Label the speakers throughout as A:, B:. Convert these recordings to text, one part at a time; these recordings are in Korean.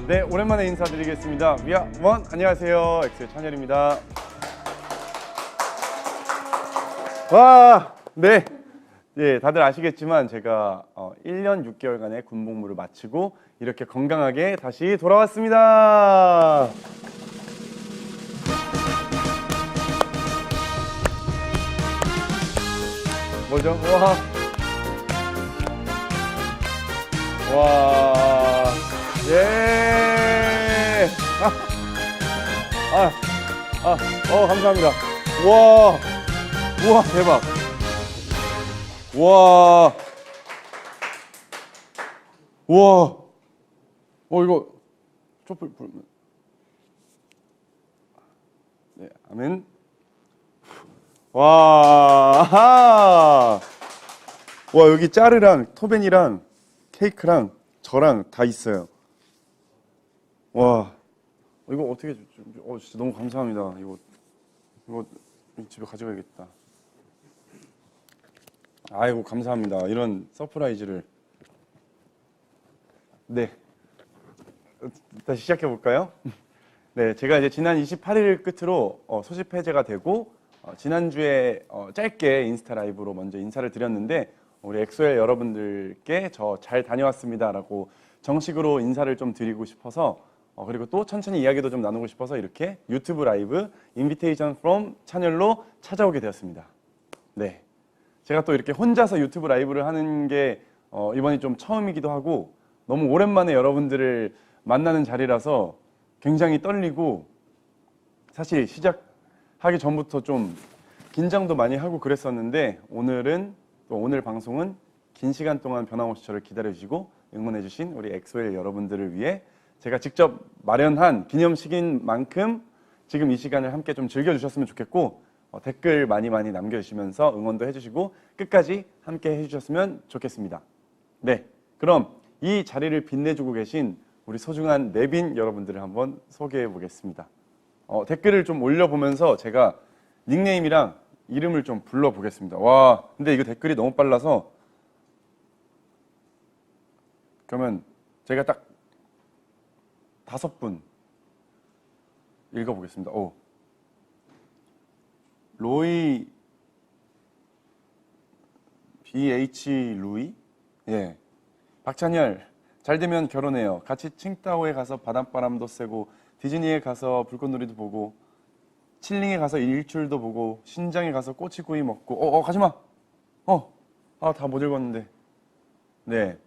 A: 네, 오랜만에 인사드리겠습니다. 위아원 안녕하세요. 엑소의 찬열입니다. 와, 네. 예, 다들 아시겠지만 제가 1년 6개월간의 군복무를 마치고 이렇게 건강하게 다시 돌아왔습니다. 뭐죠? 와, 예. 감사합니다. 우와, 대박. 우와, 이거 촛불 불면. 네, 아멘. 와, 여기 짜르랑 토벤이랑 케이크랑 저랑 다 있어요. 와, 이거 어떻게 진짜 너무 감사합니다. 이거 집에 가져가야겠다. 아이고, 감사합니다. 이런 서프라이즈를. 네, 다시 시작해 볼까요? 네, 제가 이제 지난 28일 끝으로 소집 해제가 되고 지난주에 짧게 인스타 라이브로 먼저 인사를 드렸는데 우리 엑소엘 여러분들께 저 잘 다녀왔습니다라고 정식으로 인사를 좀 드리고 싶어서 그리고 또 천천히 이야기도 좀 나누고 싶어서 이렇게 유튜브 라이브 인비테이션 프롬 찬열로 찾아오게 되었습니다. 네, 제가 또 이렇게 혼자서 유튜브 라이브를 하는 게 이번이 좀 처음이기도 하고 너무 오랜만에 여러분들을 만나는 자리라서 굉장히 떨리고 사실 시작하기 전부터 좀 긴장도 많이 하고 그랬었는데 오늘 방송은 긴 시간 동안 변함없이 저를 기다려주시고 응원해주신 우리 엑소엘 여러분들을 위해 제가 직접 마련한 기념식인 만큼 지금 이 시간을 함께 좀 즐겨주셨으면 좋겠고 댓글 많이 남겨주시면서 응원도 해주시고 끝까지 함께 해주셨으면 좋겠습니다. 네, 그럼 이 자리를 빛내주고 계신 우리 소중한 내빈 여러분들을 한번 소개해 보겠습니다. 댓글을 좀 올려보면서 제가 닉네임이랑 이름을 좀 불러보겠습니다. 와, 근데 이거 댓글이 너무 빨라서 그러면 제가 딱 5분 읽어보겠습니다. 로이 BH 루이? 예. 박찬열 잘 되면 결혼해요. 같이 칭따오에 가서 바닷바람도 쐬고 디즈니에 가서 불꽃놀이도 보고 칠링에 가서 일출도 보고 신장에 가서 꼬치구이 먹고 가지마. 다 못 읽었는데. 네.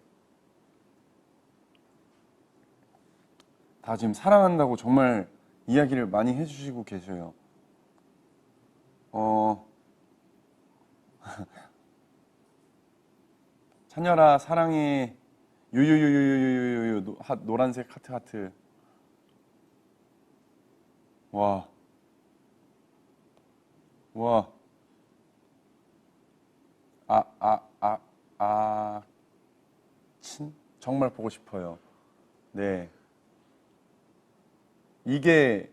A: 다 지금 사랑한다고 정말 이야기를 많이 해주시고 계셔요. 찬열아 사랑해. 유유유유유유유 노란색 하트. 와. 정말 보고 싶어요. 네. 이게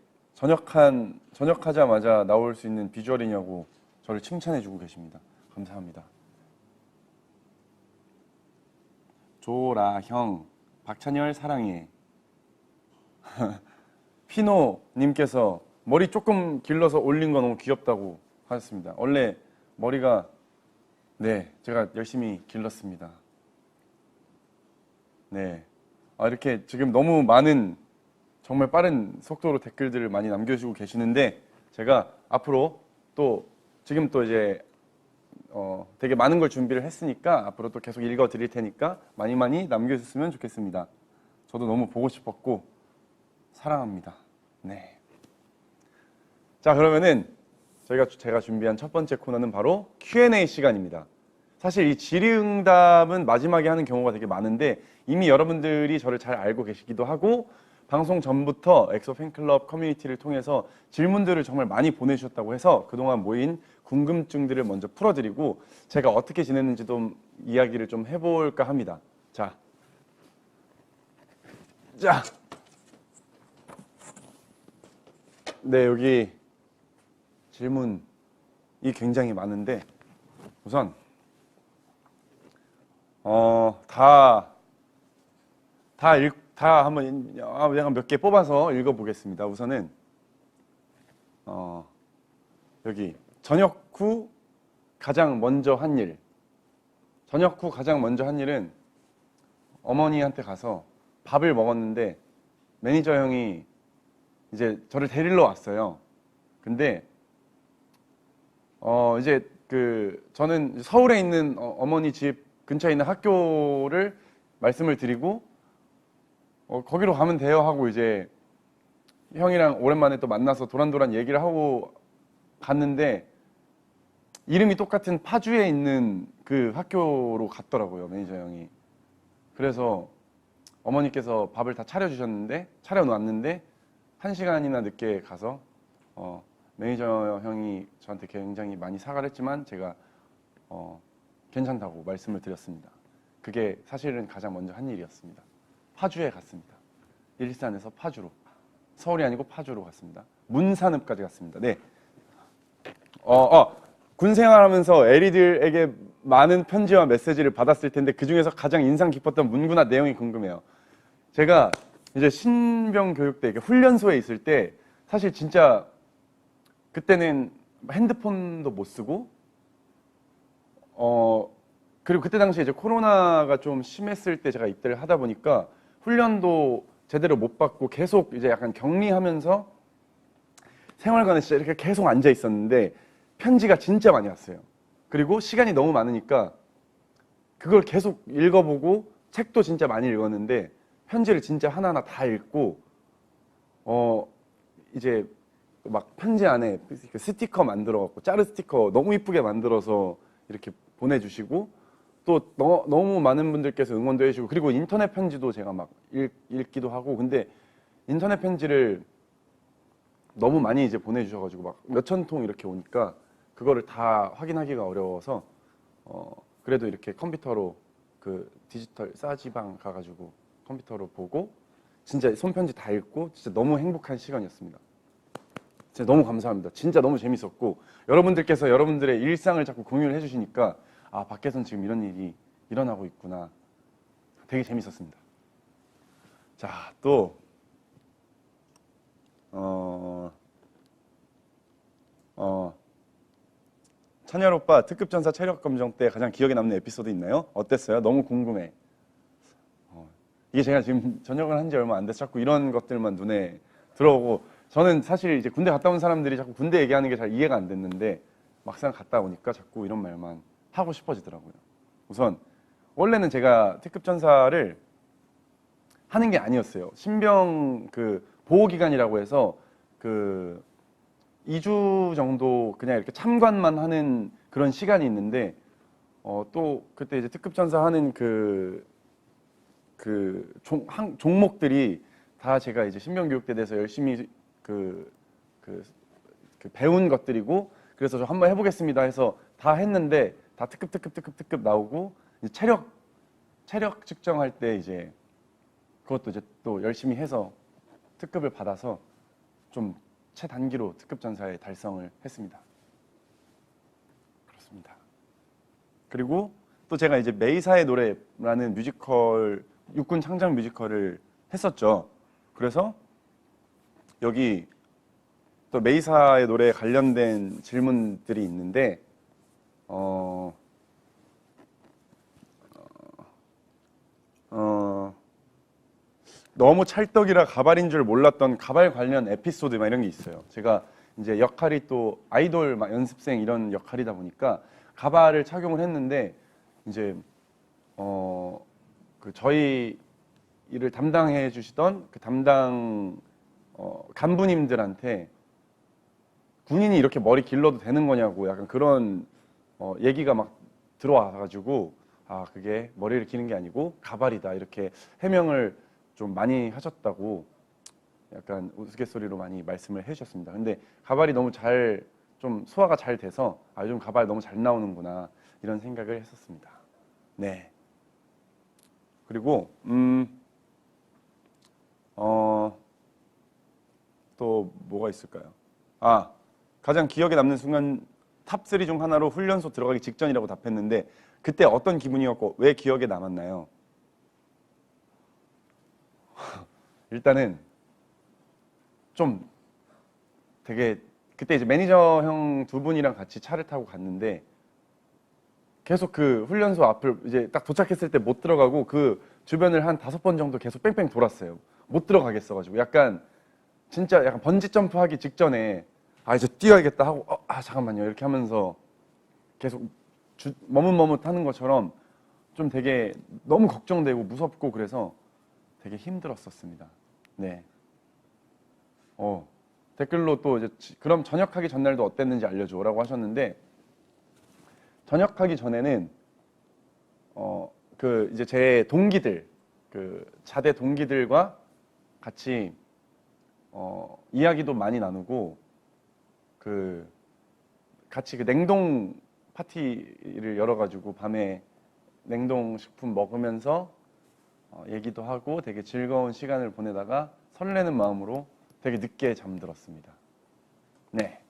A: 전역하자마자 나올 수 있는 비주얼이냐고 저를 칭찬해주고 계십니다. 감사합니다. 조라형, 박찬열 사랑해. 피노님께서 머리 조금 길러서 올린 거 너무 귀엽다고 하셨습니다. 원래 머리가 제가 열심히 길렀습니다. 네, 이렇게 지금 너무 많은 정말 빠른 속도로 댓글들을 많이 남겨주시고 계시는데 제가 앞으로 지금 이제 되게 많은 걸 준비를 했으니까 앞으로 또 계속 읽어 드릴 테니까 많이 남겨주셨으면 좋겠습니다. 저도 너무 보고 싶었고 사랑합니다. 네. 자, 그러면은 제가 준비한 첫 번째 코너는 바로 Q&A 시간입니다. 사실 이 질의응답은 마지막에 하는 경우가 되게 많은데 이미 여러분들이 저를 잘 알고 계시기도 하고 방송 전부터 엑소 팬클럽 커뮤니티를 통해서 질문들을 정말 많이 보내주셨다고 해서 그동안 모인 궁금증들을 먼저 풀어드리고 제가 어떻게 지냈는지 좀 이야기를 좀 해볼까 합니다. 자, 네, 여기 질문이 굉장히 많은데 우선 다 한번 약간 몇 개 뽑아서 읽어보겠습니다. 우선은 여기 저녁 후 가장 먼저 한 일. 저녁 후 가장 먼저 한 일은 어머니한테 가서 밥을 먹었는데 매니저 형이 이제 저를 데리러 왔어요. 근데 이제 저는 서울에 있는 어머니 집 근처에 있는 학교를 말씀을 드리고 거기로 가면 돼요 하고 이제 형이랑 오랜만에 또 만나서 도란도란 얘기를 하고 갔는데 이름이 똑같은 파주에 있는 그 학교로 갔더라고요, 매니저 형이. 그래서 어머니께서 밥을 다 차려놨는데 1시간이나 늦게 가서 매니저 형이 저한테 굉장히 많이 사과를 했지만 제가 괜찮다고 말씀을 드렸습니다. 그게 사실은 가장 먼저 한 일이었습니다. 파주에 갔습니다. 일산에서 파주로. 서울이 아니고 파주로 갔습니다. 문산읍까지 갔습니다. 네. 군 생활하면서 애리들에게 많은 편지와 메시지를 받았을 텐데 그 중에서 가장 인상 깊었던 문구나 내용이 궁금해요. 제가 이제 신병 교육 때 훈련소에 있을 때 사실 진짜 그때는 핸드폰도 못 쓰고 그리고 그때 당시에 이제 코로나가 좀 심했을 때 제가 입대를 하다 보니까 훈련도 제대로 못 받고 계속 이제 약간 격리하면서 생활관에 진짜 이렇게 계속 앉아 있었는데 편지가 진짜 많이 왔어요. 그리고 시간이 너무 많으니까 그걸 계속 읽어보고 책도 진짜 많이 읽었는데 편지를 진짜 하나하나 다 읽고 이제 막 편지 안에 스티커 만들어 갖고 짜르 스티커 너무 이쁘게 만들어서 이렇게 보내주시고 또 너무 많은 분들께서 응원도 해주시고 그리고 인터넷 편지도 제가 막 읽기도 하고 근데 인터넷 편지를 너무 많이 이제 보내주셔가지고 막 몇천 통 이렇게 오니까 그거를 다 확인하기가 어려워서 그래도 이렇게 컴퓨터로 그 디지털 싸지방 가가지고 컴퓨터로 보고 진짜 손편지 다 읽고 진짜 너무 행복한 시간이었습니다. 진짜 너무 감사합니다. 진짜 너무 재밌었고 여러분들께서 여러분들의 일상을 자꾸 공유를 해주시니까 아 밖에선 지금 이런 일이 일어나고 있구나. 되게 재밌었습니다. 자, 또 찬열 오빠 특급 전사 체력 검정 때 가장 기억에 남는 에피소드 있나요? 어땠어요? 너무 궁금해. 이게 제가 지금 전역을 한 지 얼마 안 돼서 자꾸 이런 것들만 눈에 들어오고 저는 사실 이제 군대 갔다 온 사람들이 자꾸 군대 얘기하는 게 잘 이해가 안 됐는데 막상 갔다 오니까 자꾸 이런 말만 하고 싶어지더라고요. 우선 원래는 제가 특급 전사를 하는 게 아니었어요. 신병 그 보호 기간이라고 해서 그 2주 정도 그냥 이렇게 참관만 하는 그런 시간이 있는데 또 그때 이제 특급 전사 하는 종목들이 다 제가 이제 신병교육대에 대해서 열심히 배운 것들이고 그래서 저 한번 해보겠습니다 해서 다 했는데 다 특급 나오고 이제 체력 측정할 때 이제 그것도 이제 또 열심히 해서 특급을 받아서 좀 최단기로 특급 전사에 달성을 했습니다. 그렇습니다. 그리고 또 제가 이제 메이사의 노래라는 뮤지컬 육군 창작 뮤지컬을 했었죠. 그래서 여기 또 메이사의 노래에 관련된 질문들이 있는데 너무 찰떡이라 가발인 줄 몰랐던 가발 관련 에피소드 막 이런 게 있어요. 제가 이제 역할이 또 아이돌 막 연습생 이런 역할이다 보니까 가발을 착용을 했는데 이제 그 저희 일을 담당해 주시던 그 담당 간부님들한테 군인이 이렇게 머리 길러도 되는 거냐고 약간 그런 얘기가 막 들어와가지고 아 그게 머리를 기는 게 아니고 가발이다 이렇게 해명을 좀 많이 하셨다고 약간 우스갯소리로 많이 말씀을 해주셨습니다. 근데 가발이 너무 좀 소화가 잘 돼서 아 요즘 가발 너무 잘 나오는구나 이런 생각을 했었습니다. 네. 그리고 또 뭐가 있을까요? 아 가장 기억에 남는 순간 탑3 중 하나로 훈련소 들어가기 직전이라고 답했는데 그때 어떤 기분이었고 왜 기억에 남았나요? 일단은 좀 되게 그때 이제 매니저 형 두 분이랑 같이 차를 타고 갔는데 계속 그 훈련소 앞을 이제 딱 도착했을 때 못 들어가고 그 주변을 한 5번 정도 계속 뺑뺑 돌았어요. 못 들어가겠어가지고 약간 진짜 약간 번지 점프 하기 직전에 아 이제 뛰어야겠다 하고 잠깐만요 이렇게 하면서 계속 머뭇머뭇하는 것처럼 좀 되게 너무 걱정되고 무섭고 그래서 되게 힘들었었습니다. 네. 댓글로 또 이제 그럼 전역하기 전날도 어땠는지 알려줘라고 하셨는데 전역하기 전에는 그 이제 제 동기들 그 자대 동기들과 같이 이야기도 많이 나누고 그 같이 그 냉동 파티를 열어가지고 밤에 냉동 식품 먹으면서 얘기도 하고 되게 즐거운 시간을 보내다가 설레는 마음으로 되게 늦게 잠들었습니다. 네.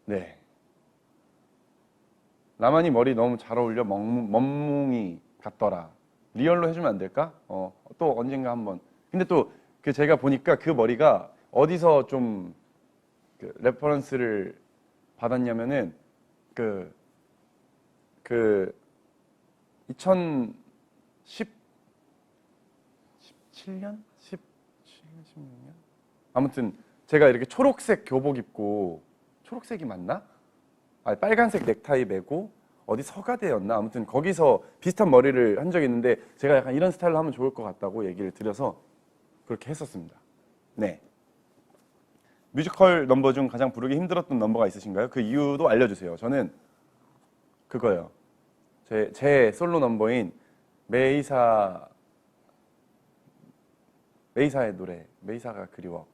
A: 네. 라만이 머리 너무 잘 어울려 멍뭉이 같더라. 리얼로 해주면 안 될까? 또 언젠가 한번. 근데 또 그 제가 보니까 그 머리가 어디서 좀 그 레퍼런스를 받았냐면은 그 2017년? 16년? 아무튼 제가 이렇게 초록색 교복 입고 초록색이 맞나? 빨간색 넥타이 매고 어디 서가대였나? 아무튼 거기서 비슷한 머리를 한 적이 있는데 제가 약간 이런 스타일로 하면 좋을 것 같다고 얘기를 드려서 그렇게 했었습니다. 네. 뮤지컬 넘버 중 가장 부르기 힘들었던 넘버가 있으신가요? 그 이유도 알려주세요. 저는 그거예요. 제 솔로 넘버인 메이사의 노래 메이사가 그리워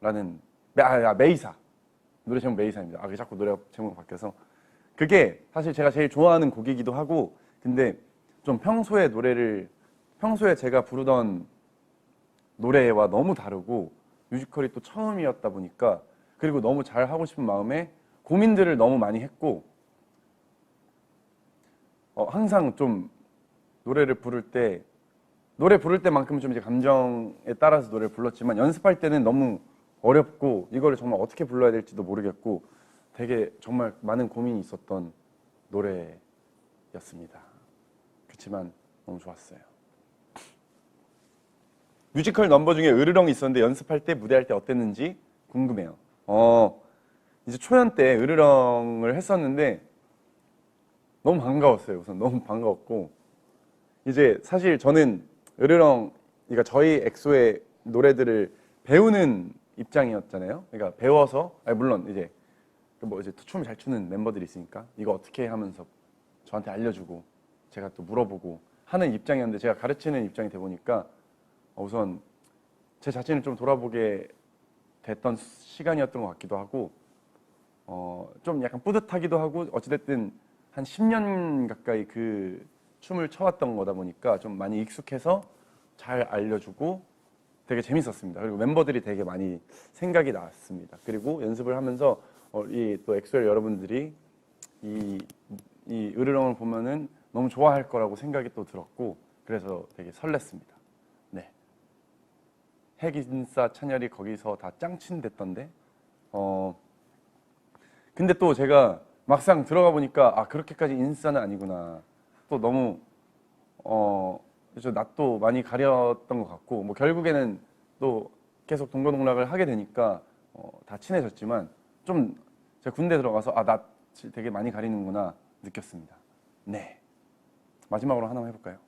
A: 라는 메이사 노래 제목 메이사입니다. 그게 자꾸 노래 제목이 바뀌어서 그게 사실 제가 제일 좋아하는 곡이기도 하고 근데 좀 평소에 제가 부르던 노래와 너무 다르고 뮤지컬이 또 처음이었다 보니까 그리고 너무 잘 하고 싶은 마음에 고민들을 너무 많이 했고 항상 좀 노래 부를 때만큼 좀 이제 감정에 따라서 노래를 불렀지만 연습할 때는 너무 어렵고 이거를 정말 어떻게 불러야 될지도 모르겠고 되게 정말 많은 고민이 있었던 노래였습니다. 그렇지만 너무 좋았어요. 뮤지컬 넘버 중에 으르렁이 있었는데 연습할 때 무대할 때 어땠는지 궁금해요. 이제 초연 때 으르렁을 했었는데 너무 반가웠어요. 우선 너무 반가웠고 이제 사실 저는 으르렁 그러니까 저희 엑소의 노래들을 배우는 입장이었잖아요. 그러니까 배워서 물론 이제 이제 춤을 잘 추는 멤버들이 있으니까 이거 어떻게 하면서 저한테 알려주고 제가 또 물어보고 하는 입장이었는데 제가 가르치는 입장이 돼 보니까 우선 제 자신을 좀 돌아보게 됐던 시간이었던 것 같기도 하고 좀 약간 뿌듯하기도 하고 어찌됐든 한 10년 가까이 그 춤을 춰왔던 거다 보니까 좀 많이 익숙해서 잘 알려주고 되게 재밌었습니다. 그리고 멤버들이 되게 많이 생각이 났습니다. 그리고 연습을 하면서 이 또 엑소엘 여러분들이 이 으르렁을 보면은 너무 좋아할 거라고 생각이 또 들었고 그래서 되게 설렜습니다. 네. 핵인싸 찬열이 거기서 다 짱친됐던데. 근데 또 제가 막상 들어가 보니까 그렇게까지 인싸는 아니구나. 또 너무 그래서 낯도 많이 가렸던 것 같고 뭐 결국에는 또 계속 동거동락을 하게 되니까 다 친해졌지만 좀 제가 군대 들어가서 낯 되게 많이 가리는구나 느꼈습니다. 네. 마지막으로 하나만 해볼까요?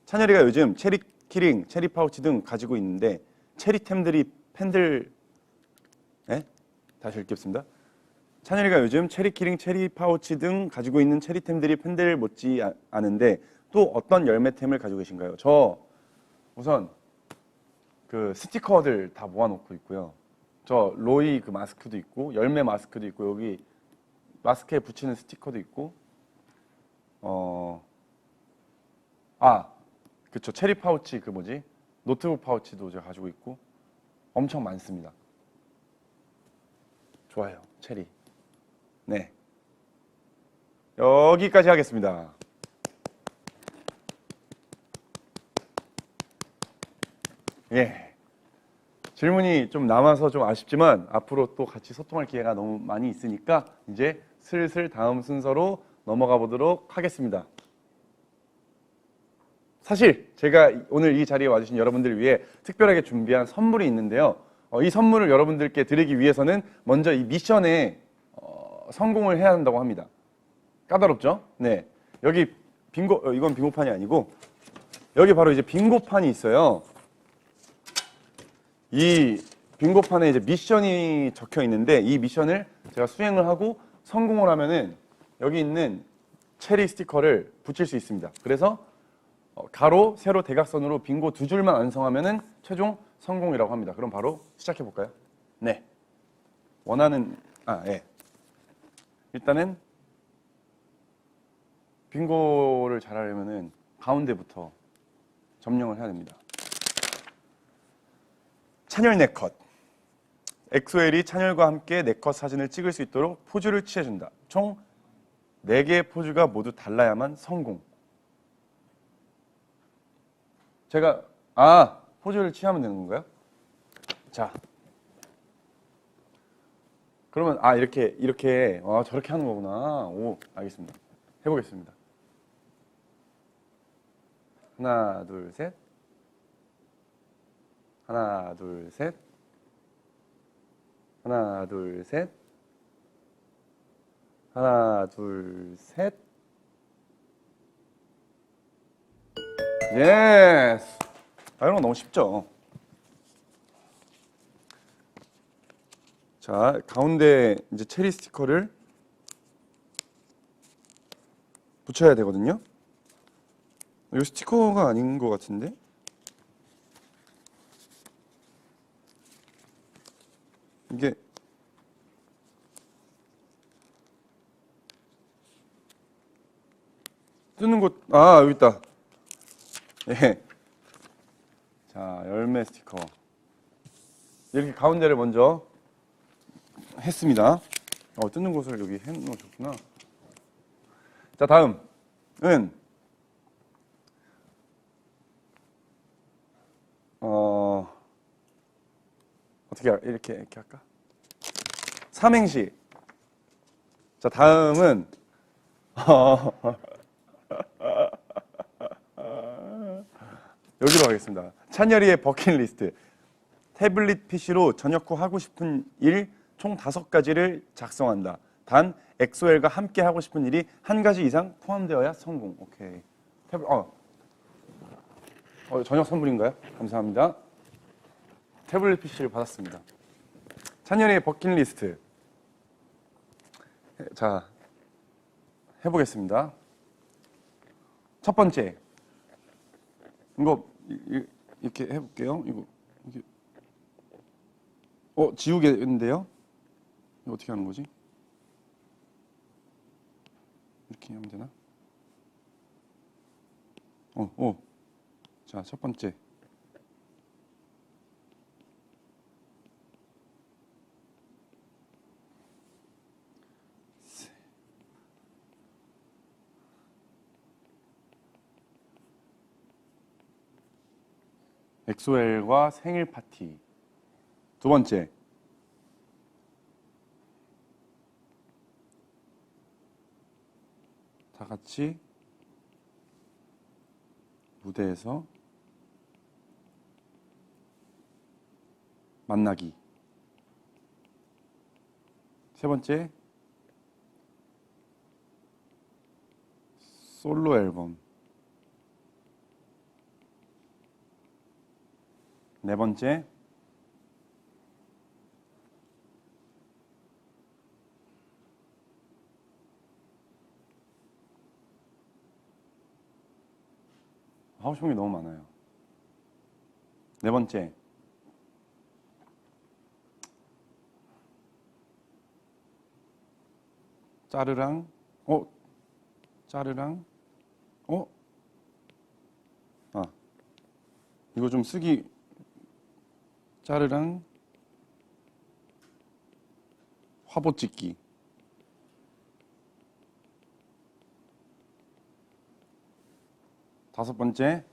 A: 찬열이가 요즘 체리 키링, 체리 파우치 등 가지고 있는데 체리템들이 팬들 다시 읽겠습니다. 찬열이가 요즘 체리 키링, 체리 파우치 등 가지고 있는 체리템들이 팬들 못지 않은데 또 어떤 열매템을 가지고 계신가요? 저 우선 그 스티커들 다 모아놓고 있고요. 저 로이 그 마스크도 있고 열매 마스크도 있고 여기 마스크에 붙이는 스티커도 있고 그쵸 체리 파우치 그 뭐지 노트북 파우치도 제가 가지고 있고 엄청 많습니다. 좋아요 체리. 네 여기까지 하겠습니다. 예. 질문이 좀 남아서 좀 아쉽지만 앞으로 또 같이 소통할 기회가 너무 많이 있으니까 이제 슬슬 다음 순서로 넘어가 보도록 하겠습니다. 사실 제가 오늘 이 자리에 와주신 여러분들을 위해 특별하게 준비한 선물이 있는데요. 이 선물을 여러분들께 드리기 위해서는 먼저 이 미션에 성공을 해야 한다고 합니다. 까다롭죠? 네. 여기 빙고, 이건 빙고판이 아니고 여기 바로 이제 빙고판이 있어요. 이 빙고판에 이제 미션이 적혀 있는데 이 미션을 제가 수행을 하고 성공을 하면은 여기 있는 체리 스티커를 붙일 수 있습니다. 그래서 가로, 세로, 대각선으로 빙고 두 줄만 완성하면은 최종 성공이라고 합니다. 그럼 바로 시작해 볼까요? 네. 예. 일단은 빙고를 잘하려면은 가운데부터 점령을 해야 됩니다. 찬열 네컷. 엑소엘이 찬열과 함께 네컷 사진을 찍을 수 있도록 포즈를 취해준다. 총 4개의 포즈가 모두 달라야만 성공. 제가 포즈를 취하면 되는 건가요? 자, 그러면 이렇게 저렇게 하는 거구나. 오, 알겠습니다. 해보겠습니다. 하나, 둘, 셋. 하나, 둘, 셋. 하나, 둘, 셋. 하나, 둘, 셋. 예스. 이런 거 너무 쉽죠? 자, 가운데 이제 체리 스티커를 붙여야 되거든요. 이 스티커가 아닌 것 같은데? 이게 뜨는 곳, 여기 있다. 예. 자, 열매 스티커. 이렇게 가운데를 먼저 했습니다. 뜨는 곳을 여기 해 놓으셨구나. 자, 다음은 어떻게 이렇게 할까? 삼행시. 자, 다음은 여기로 가겠습니다. 찬열이의 버킷리스트. 태블릿 PC로 저녁 후 하고 싶은 일 총 5가지를 작성한다. 단 엑소엘과 함께 하고 싶은 일이 한 가지 이상 포함되어야 성공. 오케이. 저녁 선물인가요? 감사합니다. 태블릿 PC를 받았습니다. 찬열이의 버킷리스트. 자, 해보겠습니다. 첫 번째. 이거 이렇게 해볼게요. 이게 지우개인데요. 이거 어떻게 하는 거지? 이렇게 하면 되나? 자, 첫 번째. 엑소엘과 생일 파티. 두 번째. 다 같이 무대에서 만나기. 세 번째. 솔로 앨범. 네 번째. 하고 싶은 게 너무 많아요. 네 번째. 짜르랑 짜르랑 이거 좀 쓰기. 짜르랑 화보 찍기. 다섯 번째.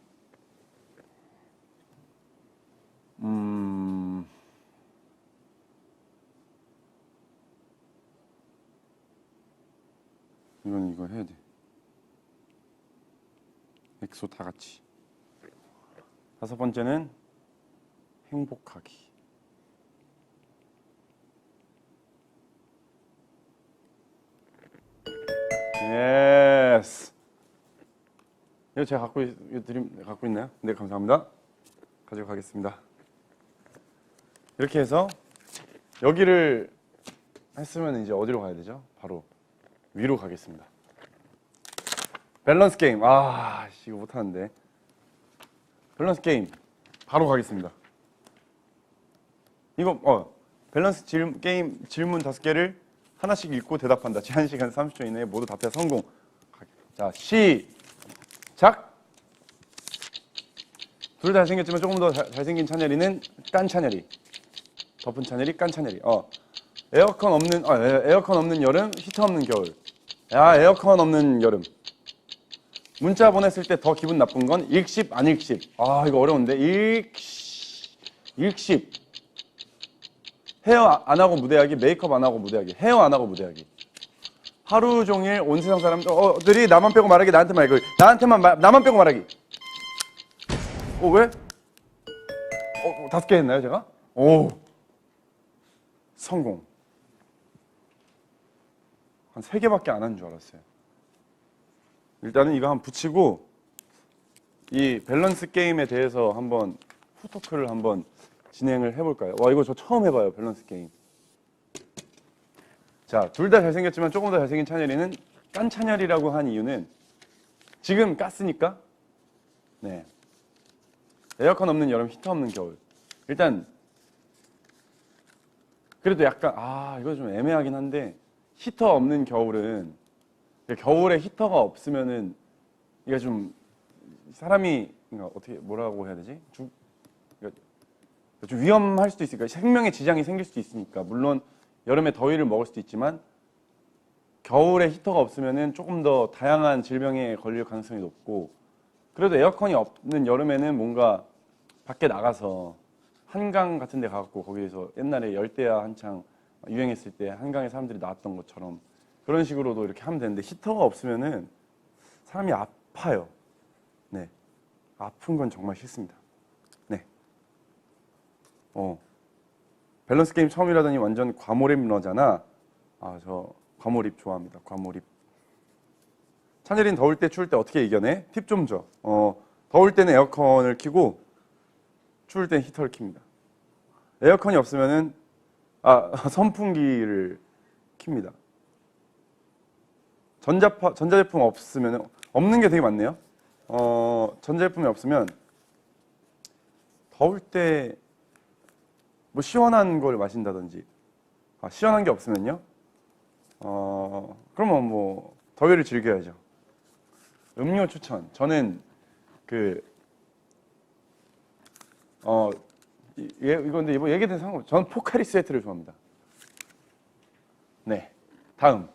A: 이건 이거 해야 돼. 엑소 다 같이. 다섯 번째는 행복하기. 예스. 이거 제가 갖고 있나요? 네, 감사합니다. 가지고 가겠습니다. 이렇게 해서 여기를 했으면 이제 어디로 가야 되죠? 바로 위로 가겠습니다. 밸런스 게임. 아, 이거 못하는데. 밸런스 게임 바로 가겠습니다. 이거 밸런스 게임 질문 5개를 하나씩 읽고 대답한다. 제한 시간 30초 이내에 모두 답해 성공. 자, 시작. 둘 다 잘생겼지만 조금 더 잘생긴 찬열이는 깐 찬열이. 덮은 찬열이 깐 찬열이. 에어컨 없는 여름, 히터 없는 겨울. 야, 에어컨 없는 여름. 문자 보냈을 때 더 기분 나쁜 건 읽씹, 안 읽씹. 아, 이거 어려운데. 읽씹. 헤어 안 하고 무대하기, 메이크업 안 하고 무대하기. 헤어 안 하고 무대하기. 하루 종일 온 세상 사람들이 나만 빼고 말하기, 나한테 말고. 나만 빼고 말하기. 왜? 5개 했나요, 제가? 오. 성공. 한 3개밖에 안 한 줄 알았어요. 일단은 이거 한번 붙이고 이 밸런스 게임에 대해서 한번 후토크를 한번 진행을 해볼까요? 와, 이거 저 처음 해봐요, 밸런스 게임. 자, 둘 다 잘생겼지만 조금 더 잘생긴 찬열이는 깐 찬열이라고 한 이유는 지금 깠으니까. 네. 에어컨 없는 여름, 히터 없는 겨울. 일단 그래도 약간 이거 좀 애매하긴 한데 히터 없는 겨울은 겨울에 히터가 없으면은 이게 좀 사람이 어떻게 뭐라고 해야 되지? 좀 위험할 수도 있으니까 생명에 지장이 생길 수도 있으니까 물론 여름에 더위를 먹을 수도 있지만 겨울에 히터가 없으면은 조금 더 다양한 질병에 걸릴 가능성이 높고 그래도 에어컨이 없는 여름에는 뭔가 밖에 나가서 한강 같은 데 가갖고 거기에서 옛날에 열대야 한창 유행했을 때 한강에 사람들이 나왔던 것처럼 그런 식으로도 이렇게 하면 되는데 히터가 없으면은 사람이 아파요. 네, 아픈 건 정말 싫습니다. 네. 밸런스 게임 처음이라더니 완전 과몰입 너잖아. 저 과몰입 좋아합니다. 과몰입. 찬열이는 더울 때 추울 때 어떻게 이겨내? 팁 좀 줘. 더울 때는 에어컨을 켜고 추울 땐 히터를 킵니다. 에어컨이 없으면은 선풍기를 킵니다. 전자제품 없으면 없는 게 되게 많네요. 전자제품이 없으면 더울 때 뭐 시원한 걸 마신다든지 시원한 게 없으면요. 그러면 뭐 더위를 즐겨야죠. 음료 추천. 저는 이건데 뭐 얘기된 상관없어요. 저는 포카리 스웨트를 좋아합니다. 네. 다음.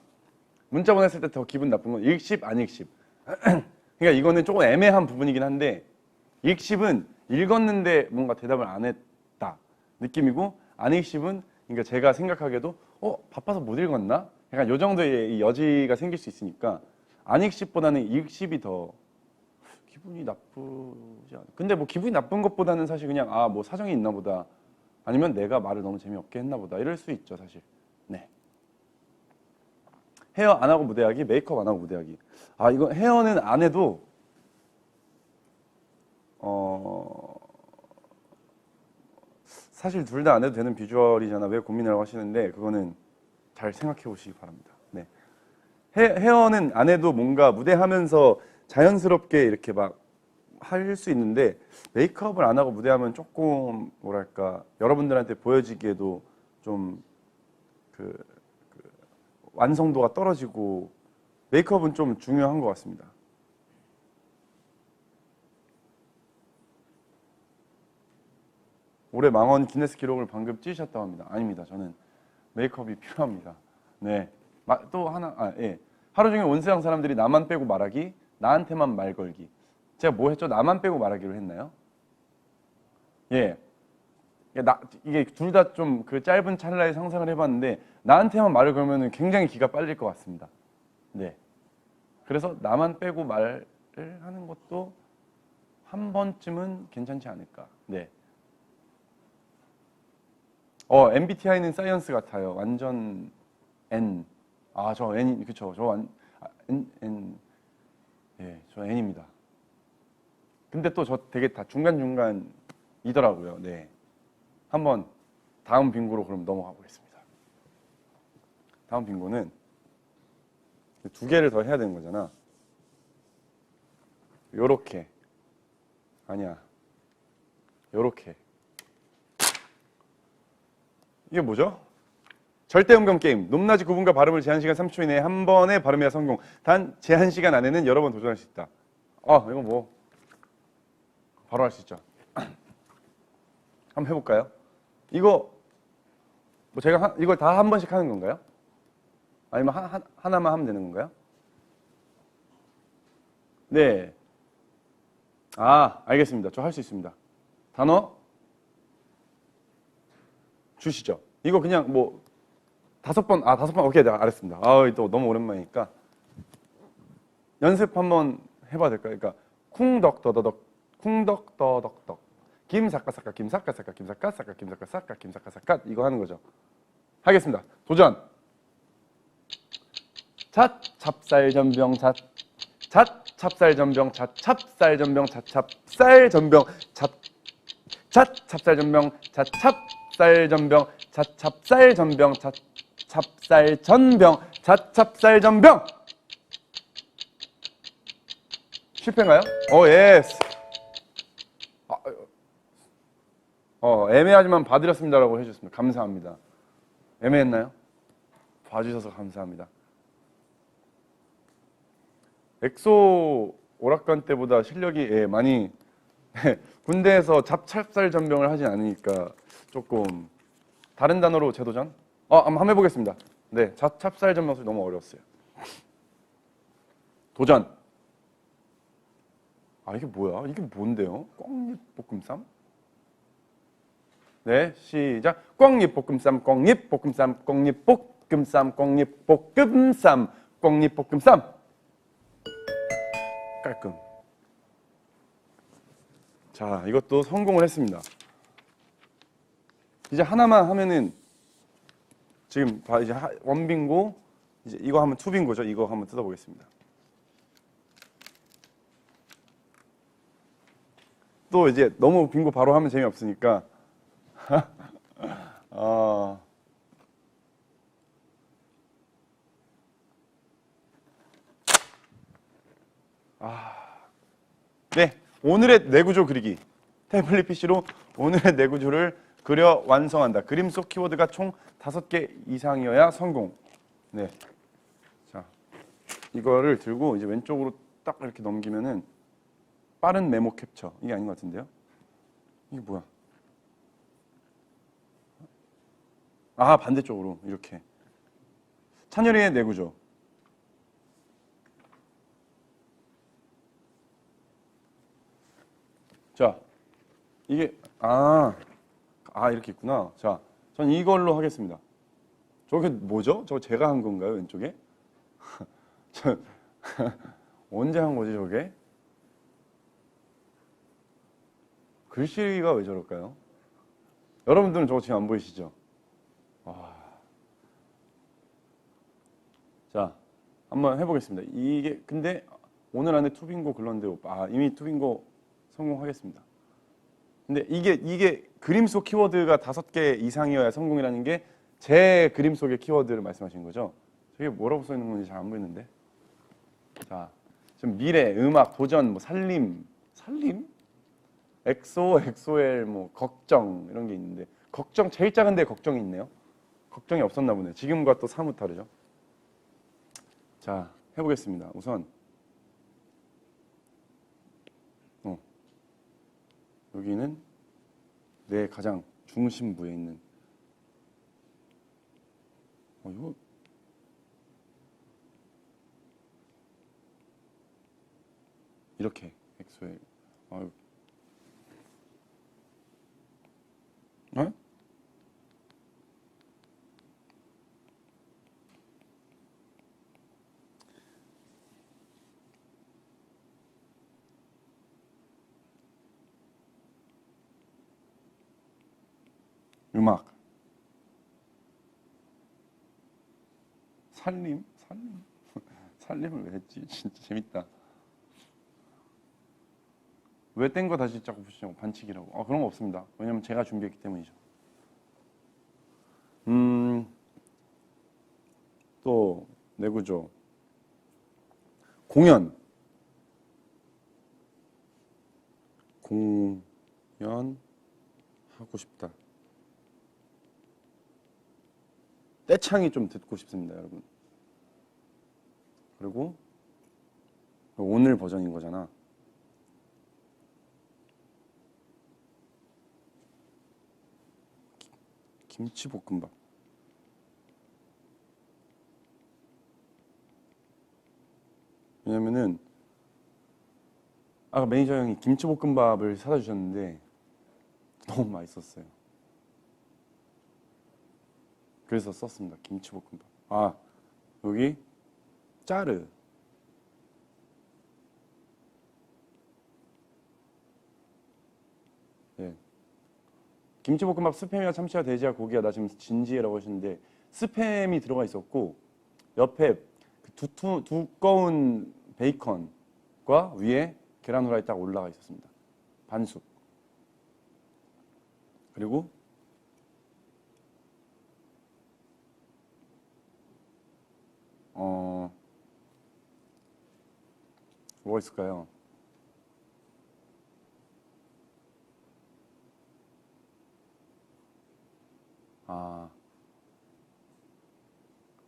A: 문자 보냈을 때 더 기분 나쁜 건 읽씹, 안 읽씹. 그러니까 이거는 조금 애매한 부분이긴 한데 읽씹은 읽었는데 뭔가 대답을 안 했다 느낌이고 안 읽씹은 그러니까 제가 생각하기에도 바빠서 못 읽었나? 약간 요 정도의 여지가 생길 수 있으니까 안 읽씹보다는 읽씹이 더 기분이 나쁘지 않아. 근데 뭐 기분이 나쁜 것보다는 사실 그냥 뭐 사정이 있나 보다 아니면 내가 말을 너무 재미없게 했나 보다 이럴 수 있죠 사실. 네. 헤어 안 하고 무대하기, 메이크업 안 하고 무대하기. 이거 헤어는 안 해도 사실 둘 다 안 해도 되는 비주얼이잖아. 왜 고민이라고 하시는데 그거는 잘 생각해 보시기 바랍니다. 네. 헤어는 안 해도 뭔가 무대하면서 자연스럽게 이렇게 막 할 수 있는데 메이크업을 안 하고 무대하면 조금 뭐랄까 여러분들한테 보여지기에도 좀 완성도가 떨어지고 메이크업은 좀 중요한 것 같습니다. 올해 망원 기네스 기록을 방금 찢으셨다고 합니다. 아닙니다. 저는 메이크업이 필요합니다. 네. 또 하나, 예. 하루 종일 온 세상 사람들이 나만 빼고 말하기, 나한테만 말 걸기. 제가 뭐 했죠? 나만 빼고 말하기로 했나요? 예. 이게 둘 다 좀 그 짧은 찰나에 상상을 해봤는데 나한테만 말을 걸면은 굉장히 기가 빨릴 것 같습니다. 네. 그래서 나만 빼고 말을 하는 것도 한 번쯤은 괜찮지 않을까. 네. MBTI는 사이언스 같아요. 완전 N. 저 N, 그쵸. N. 예, 저 N입니다. 근데 또 저 되게 다 중간중간이더라고요. 네. 한번 다음 빙고로 그럼 넘어가 보겠습니다. 다음 빙고는 두 개를 더 해야 되는 거잖아. 요렇게. 아니야. 요렇게. 이게 뭐죠? 절대음감 게임. 높낮이 구분과 발음을 제한시간 3초 이내에 한 번에 발음해야 성공. 단 제한시간 안에는 여러 번 도전할 수 있다. 이거 뭐 바로 할 수 있죠. 한번 해볼까요? 이거 뭐 제가 이걸 다 한 번씩 하는 건가요? 아니면 하나만 하면 되는 건가요? 네. 알겠습니다. 저 할 수 있습니다. 단어 주시죠. 이거 그냥 뭐 5번, 5번, 오케이, 네, 알았습니다. 또 너무 오랜만이니까 연습 한번 해봐도 될까요? 그러니까 쿵덕더더덕, 쿵덕더덕덕, 김사까사까, 김사까사까, 김사까사까, 김사까사까, 김사까사까 이거 하는 거죠. 하겠습니다. 도전. 잣 찹쌀전병 잣 찹쌀전병 잣 찹쌀전병 잣 찹쌀전병 잣 찹쌀전병 잣 찹쌀전병 잣 찹쌀전병 잣 찹쌀전병 잣 찹쌀전병. 실패인가요? 예스. 애매하지만 봐드렸습니다라고 해주셨습니다. 감사합니다. 애매했나요? 봐주셔서 감사합니다. 엑소 오락관 때보다 실력이 많이 군대에서 찹쌀 전병을 하진 않으니까 조금 다른 단어로 재도전? 한번 해보겠습니다. 네, 찹쌀 전병 소리 너무 어려웠어요. 도전. 이게 뭐야? 이게 뭔데요? 꽁잎볶음쌈? 네, 시작. 꽁잎볶음쌈, 꽁잎볶음쌈, 꽁잎볶음쌈, 꽁잎볶음쌈, 꽁잎볶음쌈. 깔끔. 자, 이것도 성공을 했습니다. 이제 하나만 하면은 지금 이제 원빙고, 이제 이거 하면 투빙고죠. 이거 한번 뜯어보겠습니다. 또 이제 너무 빙고 바로 하면 재미없으니까 네, 오늘의 내구조 그리기. 태블릿 PC로 오늘의 내구조를 그려 완성한다. 그림 속 키워드가 총 5개 이상이어야 성공. 네. 자, 이거를 들고 이제 왼쪽으로 딱 이렇게 넘기면은 빠른 메모 캡처. 이게 아닌 것 같은데요? 이게 뭐야? 반대쪽으로 이렇게. 찬열이의 내구조. 자, 이게 이렇게 있구나. 자, 전 이걸로 하겠습니다. 저게 뭐죠? 저거 제가 한 건가요, 왼쪽에? 언제 한 거지, 저게? 글씨가 왜 저럴까요? 여러분들은 저거 지금 안 보이시죠? 자, 한번 해보겠습니다. 이게 근데 오늘 안에 투빙고 글렀는데 이미 투빙고 성공하겠습니다. 근데 이게 그림 속 키워드가 5개 이상이어야 성공이라는 게 제 그림 속의 키워드를 말씀하신 거죠? 저게 뭐라고 써 있는 건지 잘 안 보이는데. 자, 지금 미래, 음악, 도전, 뭐 살림, 엑소엘, 뭐 걱정 이런 게 있는데 걱정 제일 작은 데 걱정이 있네요. 걱정이 없었나 보네. 지금과 또 사뭇 다르죠. 자, 해보겠습니다. 우선 여기는 내 가장 중심부에 있는 이거 이렇게 엑소엘 음악. 살림? 살림을 왜 했지? 진짜 재밌다. 왜 뗀 거 다시 자꾸 붙이냐고. 반칙이라고. 그런 거 없습니다. 왜냐면 제가 준비했기 때문이죠. 또 내구조. 공연 하고 싶다. 떼창이 좀 듣고 싶습니다, 여러분. 그리고 오늘 버전인 거잖아. 김치볶음밥. 왜냐면은 아까 매니저 형이 김치볶음밥을 사다 주셨는데 너무 맛있었어요. 그래서 썼습니다. 김치볶음밥. 여기 짜르. 네. 김치볶음밥 스팸이와 참치와 돼지와 고기와 나 지금 진지해라고 하시는데 스팸이 들어가 있었고 옆에 두꺼운 베이컨과 위에 계란 후라이 딱 올라가 있었습니다. 반숙. 그리고 뭐가 있을까요?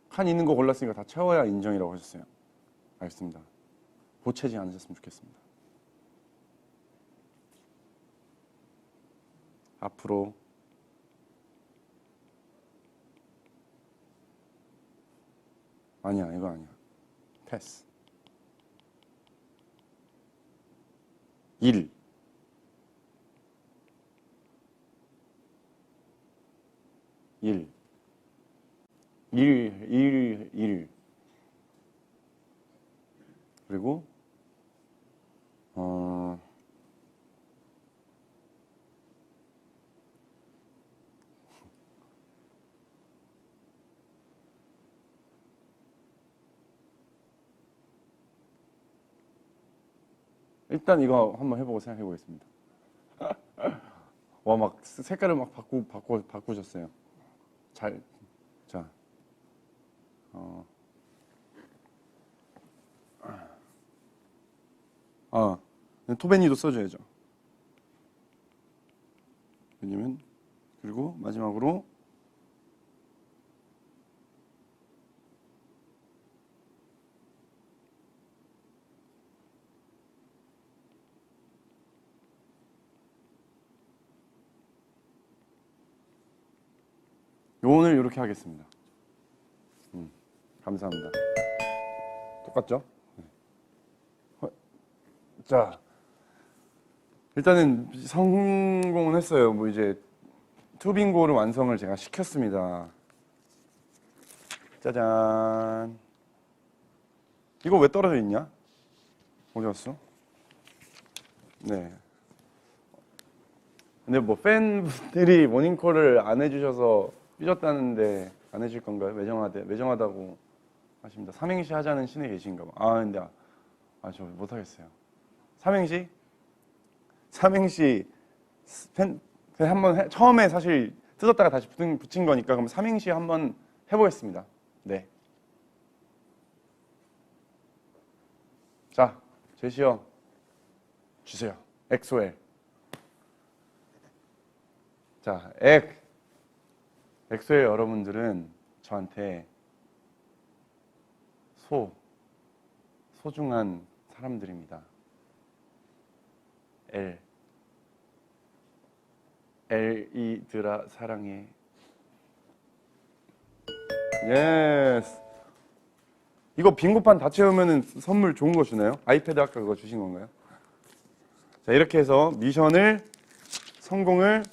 A: 칸 있는 거 골랐으니까 다 채워야 인정이라고 하셨어요. 알겠습니다. 보채지 않으셨으면 좋겠습니다. 앞으로 아니야, 이거 아니야. 패스. 일. 그리고 일단 이거 한번 해보고 생각해 보겠습니다. 와, 막 색깔을 막 바꾸셨어요. 자, 토베니도 써줘야죠. 왜냐면 그리고 마지막으로 오늘 이렇게 하겠습니다. 감사합니다. 똑같죠? 네. 자, 일단은 성공은 했어요. 뭐 이제 투빙고를 완성을 제가 시켰습니다. 짜잔. 이거 왜 떨어져 있냐? 어디 갔어? 네. 근데 뭐 팬분들이 모닝콜을 안 해주셔서 삐졌다는데 안 해줄 건가요? 매정하다고 하십니다. 삼행시 하자는 신에 계신가 봐. 근데 저 못하겠어요. 삼행시 한번 처음에 사실 뜯었다가 다시 붙인 거니까 그럼 삼행시 한번 해보겠습니다. 네. 자, 제시어 주세요. 엑소엘. 자, 엑소엘 여러분들은 저한테 소중한 사람들입니다. 엘이들아 사랑해. 예스. 이거 빙고판 다 채우면은 선물 좋은 거 주나요? 아이패드 아까 그거 주신 건가요? 자, 이렇게 해서 미션을 성공을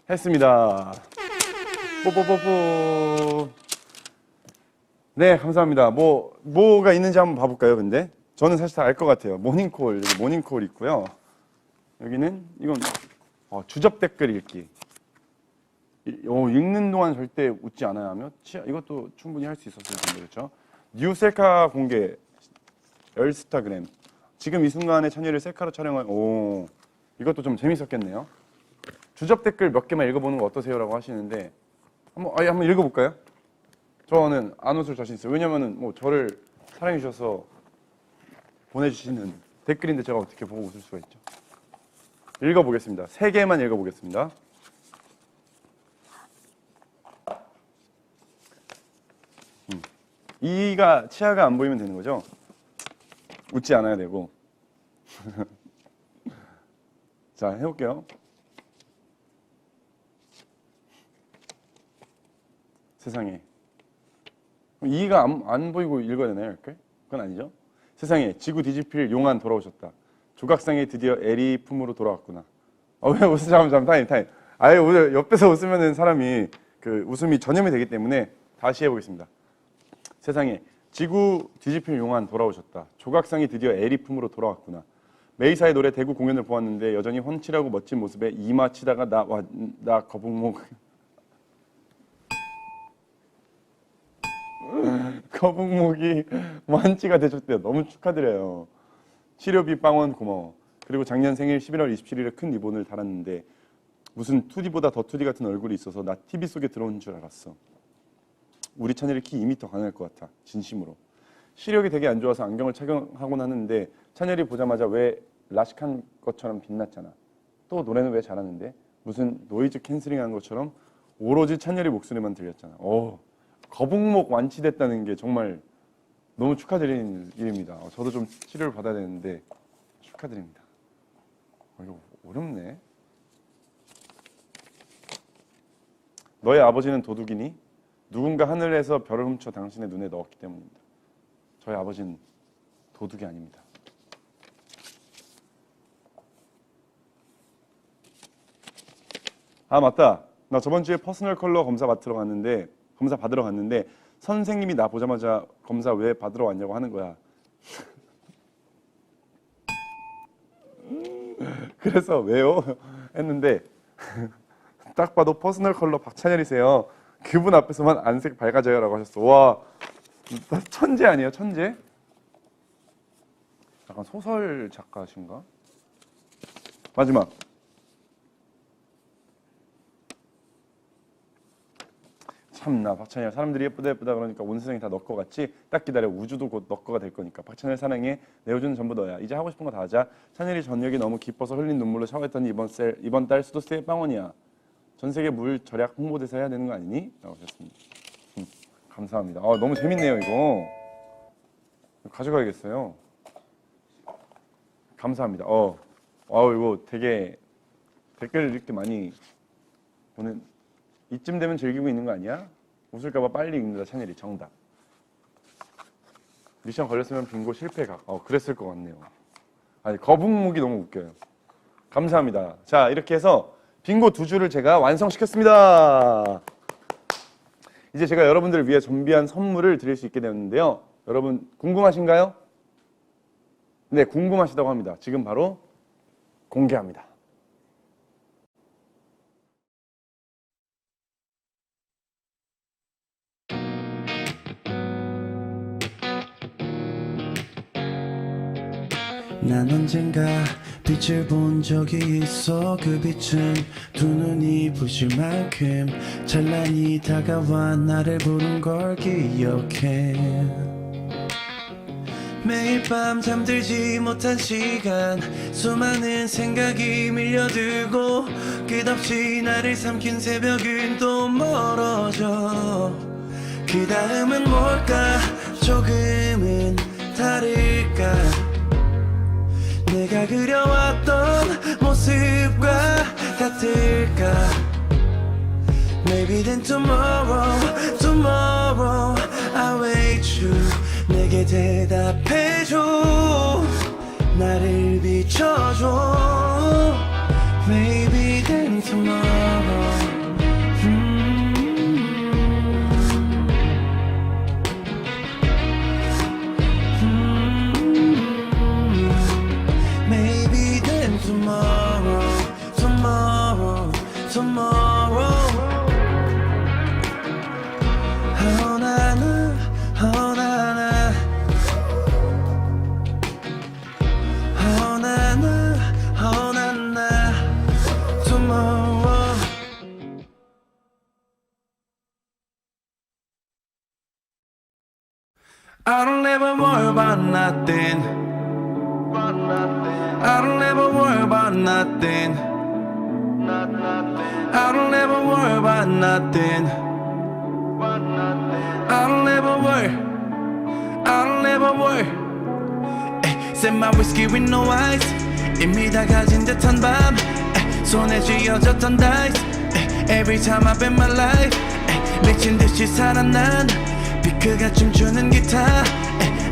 A: 했습니다. 뽀뽀뽀뽀. 네, 감사합니다. 뭐가 있는지 한번 봐볼까요, 근데? 저는 사실 다 알 것 같아요. 모닝콜, 여기 모닝콜 있고요. 여기는, 이건 주접 댓글 읽기. 읽는 동안 절대 웃지 않아야 하며 이것도 충분히 할 수 있었을 텐데 그렇죠? 뉴 셀카 공개 열스타그램. 지금 이 순간에 찬열이 셀카로 촬영한 이것도 좀 재밌었겠네요. 주접 댓글 몇 개만 읽어보는 거 어떠세요라고 하시는데 한번 읽어볼까요? 저는 안 웃을 자신 있어요. 왜냐면은 뭐 저를 사랑해 주셔서 보내주시는 댓글인데 제가 어떻게 보고 웃을 수가 있죠? 읽어보겠습니다. 3개만 읽어보겠습니다. 이가 치아가 안 보이면 되는 거죠? 웃지 않아야 되고. 자, 해볼게요. 세상에. 이가 안 보이고 읽어야 되나요? 이렇게? 그건 아니죠. 세상에 지구 뒤집힐 용안 돌아오셨다. 조각상에 드디어 에리 품으로 돌아왔구나. 왜 웃으? 잠깐 타임. 아예 오늘 옆에서 웃으면은 사람이 그 웃음이 전염이 되기 때문에 다시 해보겠습니다. 세상에 지구 뒤집힐 용안 돌아오셨다. 조각상이 드디어 에리 품으로 돌아왔구나. 메이사의 노래 대구 공연을 보았는데 여전히 훤칠하고 멋진 모습에 이마 치다가 나 거북목 거북목이 완치가 되셨대요. 너무 축하드려요. 치료비 빵원 고마워. 그리고 작년 생일 11월 27일에 큰 리본을 달았는데 무슨 2D보다 더 2D 같은 얼굴이 있어서 나 TV 속에 들어온 줄 알았어. 우리 찬열이 키 2m 가능할 것 같아. 진심으로. 시력이 되게 안 좋아서 안경을 착용하곤 하는데 찬열이 보자마자 왜 라식한 것처럼 빛났잖아. 또 노래는 왜 잘하는데 무슨 노이즈 캔슬링한 것처럼 오로지 찬열이 목소리만 들렸잖아. 거북목 완치됐다는 게 정말 너무 축하드리는 일입니다. 저도 좀 치료를 받아야 되는데 축하드립니다. 이거 어렵네. 너의 아버지는 도둑이니? 누군가 하늘에서 별을 훔쳐 당신의 눈에 넣었기 때문입니다. 저희 아버지는 도둑이 아닙니다. 맞다. 나 저번 주에 퍼스널 컬러 검사 받으러 갔는데 선생님이 나 보자마자 검사 왜 받으러 왔냐고 하는 거야. 그래서 왜요? 했는데 딱 봐도 퍼스널 컬러 박찬열이세요. 그분 앞에서만 안색 밝아져요 라고 하셨어. 와, 천재 아니에요? 천재? 약간 소설 작가신가? 마지막. 참나 박찬열 사람들이 예쁘다 그러니까 온 세상이 다 너 거 같지? 딱 기다려. 우주도 곧 너 거가 될 거니까. 박찬열 사랑해. 내 우주는 전부 너야. 이제 하고 싶은 거 다 하자. 찬열이 저녁이 너무 기뻐서 흘린 눈물로 샤워했더니 이번 달 수도세 빵원이야. 전 세계 물 절약 홍보대사 해야 되는 거 아니니? 라고 하셨습니다. 감사합니다. 너무 재밌네요 이거. 가져가야겠어요. 감사합니다. 이거 되게 댓글 이렇게 많이 보는. 이쯤 되면 즐기고 있는 거 아니야? 웃을까봐 빨리 읽는다. 찬열이 정답. 미션 걸렸으면 빙고 실패각. 그랬을 것 같네요. 아니 거북목이 너무 웃겨요. 감사합니다. 자 이렇게 해서 빙고 2주를 제가 완성시켰습니다. 이제 제가 여러분들을 위해 준비한 선물을 드릴 수 있게 되었는데요. 여러분 궁금하신가요? 네, 궁금하시다고 합니다. 지금 바로 공개합니다.
B: 난 언젠가 빛을 본 적이 있어. 그 빛은 두 눈이 부실 만큼 찬란히 다가와 나를 부른 걸 기억해. 매일 밤 잠들지 못한 시간, 수많은 생각이 밀려들고 끝없이 나를 삼킨 새벽은 또 멀어져. 그 다음은 뭘까? 조금은 다를까? 내가 그려왔던 모습과 같을까? Maybe then tomorrow I'll wait you. 내게 대답해줘. 나를 비춰줘. Maybe then tomorrow. Maybe then tomorrow I don't ever worry about nothing. I don't ever worry about nothing. I don't ever worry about nothing. I don't ever worry. I don't ever worry. Set my whiskey with no ice. 이미 다 가진 듯한 밤. 손에 쥐어졌던 dice. Every time I bet my life. 미친 듯이 살아난 피크가 춤추는 기타.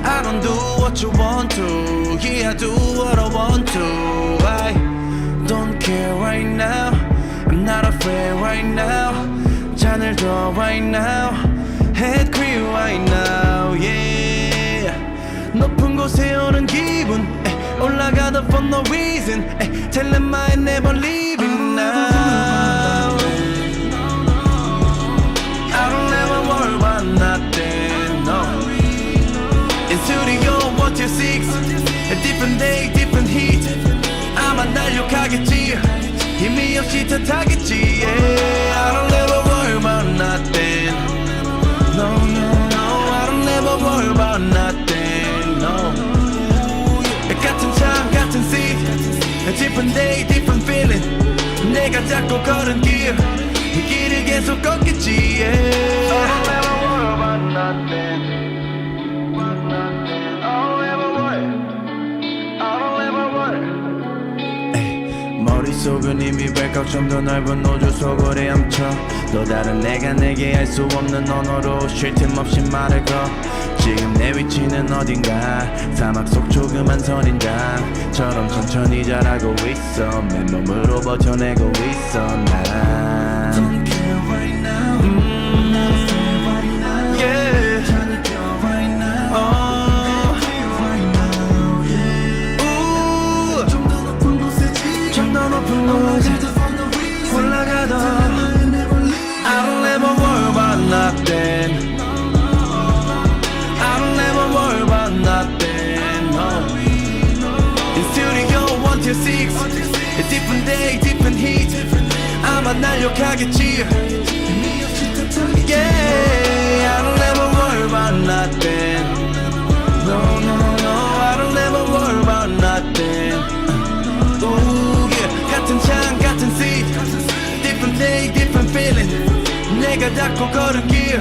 B: I don't do what you want to. Yeah, I do what I want to. I don't care right now. I'm not afraid right now. 잔을 더 right now. Head clear right now. Yeah. 높은 곳에 오는 기분. 올라가다 for no reason. Tell them I ain't never leaving now. I don't ever worry about nothing. No. In studio 126. A different day, different heat. 아마 날려가겠지. 힘이 없이 탓하겠지. Yeah. I don't ever worry about nothing. No, no, no. I don't ever worry about nothing. No. 같은 참 같은 seat. A different day, different feeling. 내가 잡고 걸은 길. 이 길을 계속 걷겠지. Yeah. I don't ever worry about nothing. 머릿속은 이미 웰컵 좀 더 넓은 우주 속을 헤엄쳐 또 다른 내가 내게 할 수 없는 언어로 쉴 틈 없이 말을 거 지금 내 위치는 어딘가 사막 속 조그만 선인장처럼 천천히 자라고 있어 맨몸으로 버텨내고 있어 난 Don't care right now Not afraid right now Yeah trying to go right now 올라가도 I don't ever worry about nothing I don't ever worry about nothing no. In studio 126 A different day, different heat 아마 날려가겠지 Yeah I don't ever worry about nothing No, no, no I don't ever worry about nothing 같은 창 같은 seat Different day different feeling 내가 닿고 걸은 길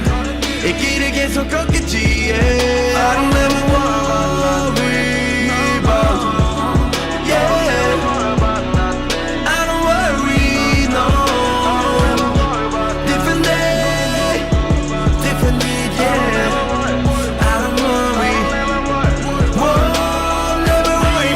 B: 이 길을 계속 걷겠지 yeah. I don't ever worry about yeah. I don't worry no Different day different need yeah. I don't worry Whoa, never worry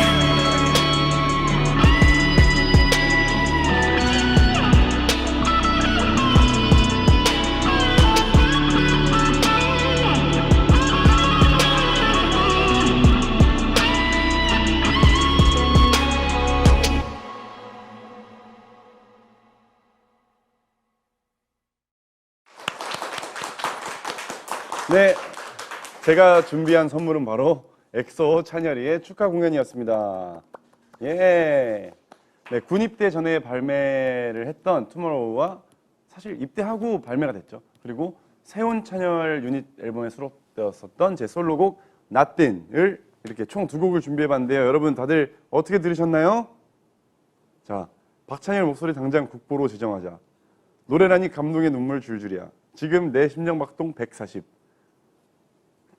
A: 네, 제가 준비한 선물은 바로 엑소 찬열이의 축하 공연이었습니다. 예. 네, 군 입대 전에 발매를 했던 투모로우와 사실 입대하고 발매가 됐죠. 그리고 세온 찬열 유닛 앨범에 수록되었었던 제 솔로곡 나띵을 이렇게 총 두 곡을 준비해봤는데요. 여러분 다들 어떻게 들으셨나요? 자, 박찬열 목소리 당장 국보로 지정하자. 노래라니 감동의 눈물 줄줄이야. 지금 내 심장박동 140.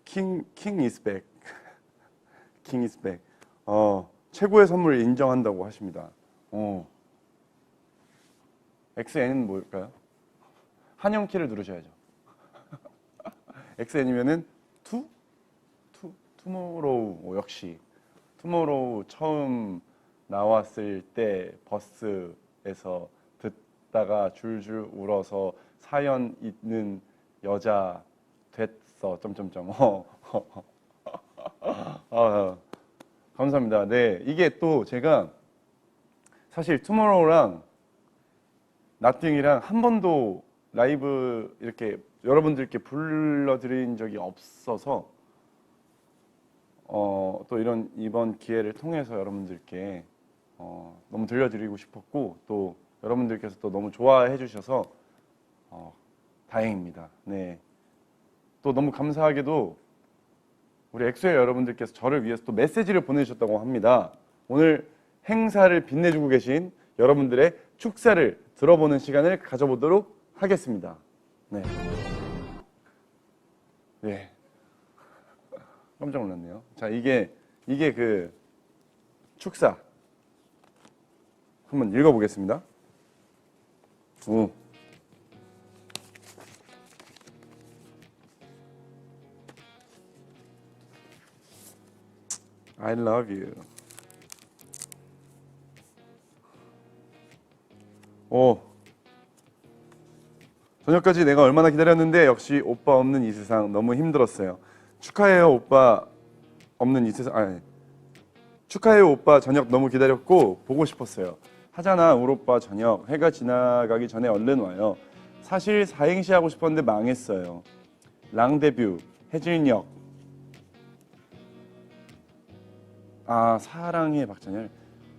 A: king is back. king is back. 최고의 선물 인정한다고 하십니다. XN은 뭘까요? 한영키를 누르셔야죠. XN이면은 투모로우 역시 투모로우 처음 나왔을 때 버스에서 듣다가 줄줄 울어서 사연 있는 여자 됐어. 점점점. 감사합니다. 네, 이게 또 제가 사실 투모로우랑 나띵이랑 한 번도 라이브 이렇게 여러분들께 불러드린 적이 없어서 또 이번 기회를 통해서 여러분들께 너무 들려드리고 싶었고 또 여러분들께서 또 너무 좋아해 주셔서 다행입니다. 네. 또 너무 감사하게도 우리 엑소엘 여러분들께서 저를 위해서 또 메시지를 보내주셨다고 합니다. 오늘 행사를 빛내주고 계신 여러분들의 축사를 들어보는 시간을 가져보도록 하겠습니다. 네. 네. 깜짝 놀랐네요. 자, 이게 그 축사. 한번 읽어보겠습니다. 오. I love you. 오. 저녁까지 내가 얼마나 기다렸는데 역시 오빠 없는 이 세상 너무 힘들었어요. 축하해요 오빠 없는 이 세상. 아니. 축하해요 오빠 저녁 너무 기다렸고 보고 싶었어요. 하잖아 울 오빠 저녁 해가 지나가기 전에 얼른 와요. 사실 사행시 하고 싶었는데 망했어요. 랑데뷰 해질녘. 아 사랑해 박찬열.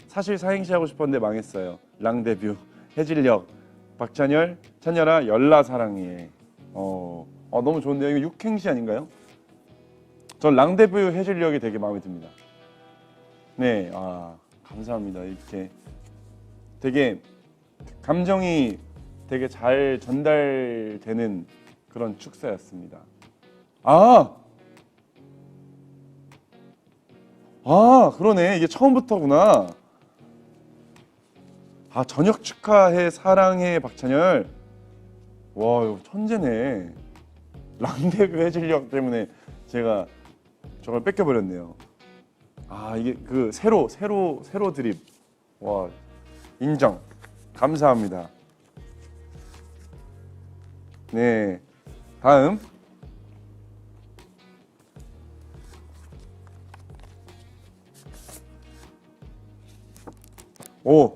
A: 사실 사행시 하고 싶었는데 망했어요. 랑데뷰 해질녘 박찬열 찬열아 열라 사랑해. 너무 좋은데요. 이거 육행시 아닌가요? 전 랑데뷰 해질녘이 되게 마음에 듭니다. 네, 감사합니다. 이렇게 되게 감정이 되게 잘 전달되는 그런 축사였습니다. 그러네. 이게 처음부터구나. 저녁 축하해 사랑해 박찬열. 와, 이거 천재네. 랑데뷰 해질녘 때문에 제가 저걸 뺏겨버렸네요. 이게 그 세로 드립. 와, 인정. 감사합니다. 네, 다음. 오,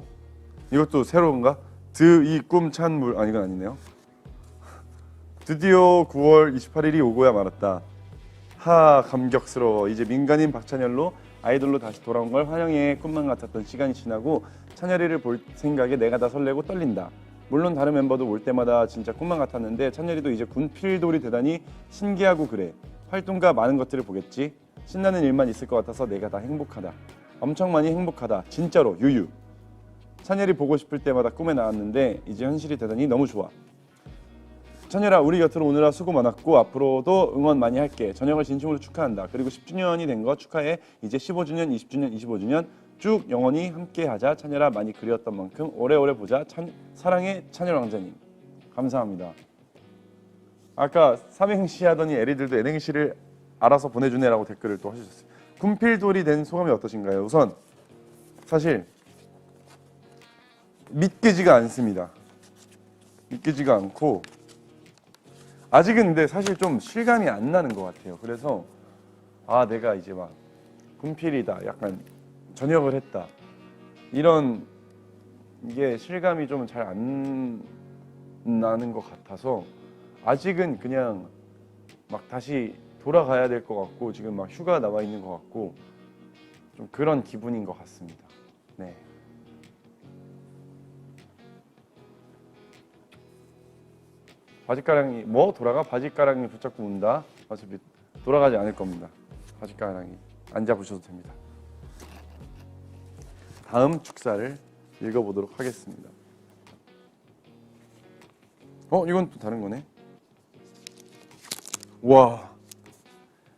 A: 이것도 새로운가? 이 꿈 찬 물. 이건 아니네요. 드디어 9월 28일이 오고야 말았다. 감격스러워. 이제 민간인 박찬열로 아이돌로 다시 돌아온 걸 환영해. 꿈만 같았던 시간이 지나고 찬열이를 볼 생각에 내가 다 설레고 떨린다. 물론 다른 멤버도 올 때마다 진짜 꿈만 같았는데 찬열이도 이제 군필돌이 되다니 신기하고 그래. 활동가 많은 것들을 보겠지. 신나는 일만 있을 것 같아서 내가 다 행복하다. 엄청 많이 행복하다. 진짜로 유유. 찬열이 보고 싶을 때마다 꿈에 나왔는데 이제 현실이 되다니 너무 좋아. 찬열아 우리 곁으로 오느라 수고 많았고 앞으로도 응원 많이 할게. 저녁을 진심으로 축하한다. 그리고 10주년이 된 거 축하해. 이제 15주년, 20주년, 25주년 쭉 영원히 함께하자. 찬열아 많이 그리웠던 만큼 오래오래 보자. 사랑해 찬열 왕자님. 감사합니다. 아까 삼행시 하더니 애리들도 N행시를 알아서 보내주네라고 댓글을 또 하셨어요. 군필돌이 된 소감이 어떠신가요? 우선 사실 믿기지가 않습니다. 믿기지가 않고 아직은 근데 사실 좀 실감이 안 나는 것 같아요. 그래서 내가 이제 막 군필이다, 약간 전역을 했다, 이런 이게 실감이 좀 잘 안 나는 것 같아서 아직은 그냥 막 다시 돌아가야 될 것 같고 지금 막 휴가 나와 있는 것 같고 좀 그런 기분인 것 같습니다. 네. 바짓가랑이 바짓가랑이 붙잡고 운다. 어차피 돌아가지 않을 겁니다. 바짓가랑이 안 잡으셔도 됩니다. 다음 축사를 읽어보도록 하겠습니다. 이건 또 다른 거네. 와,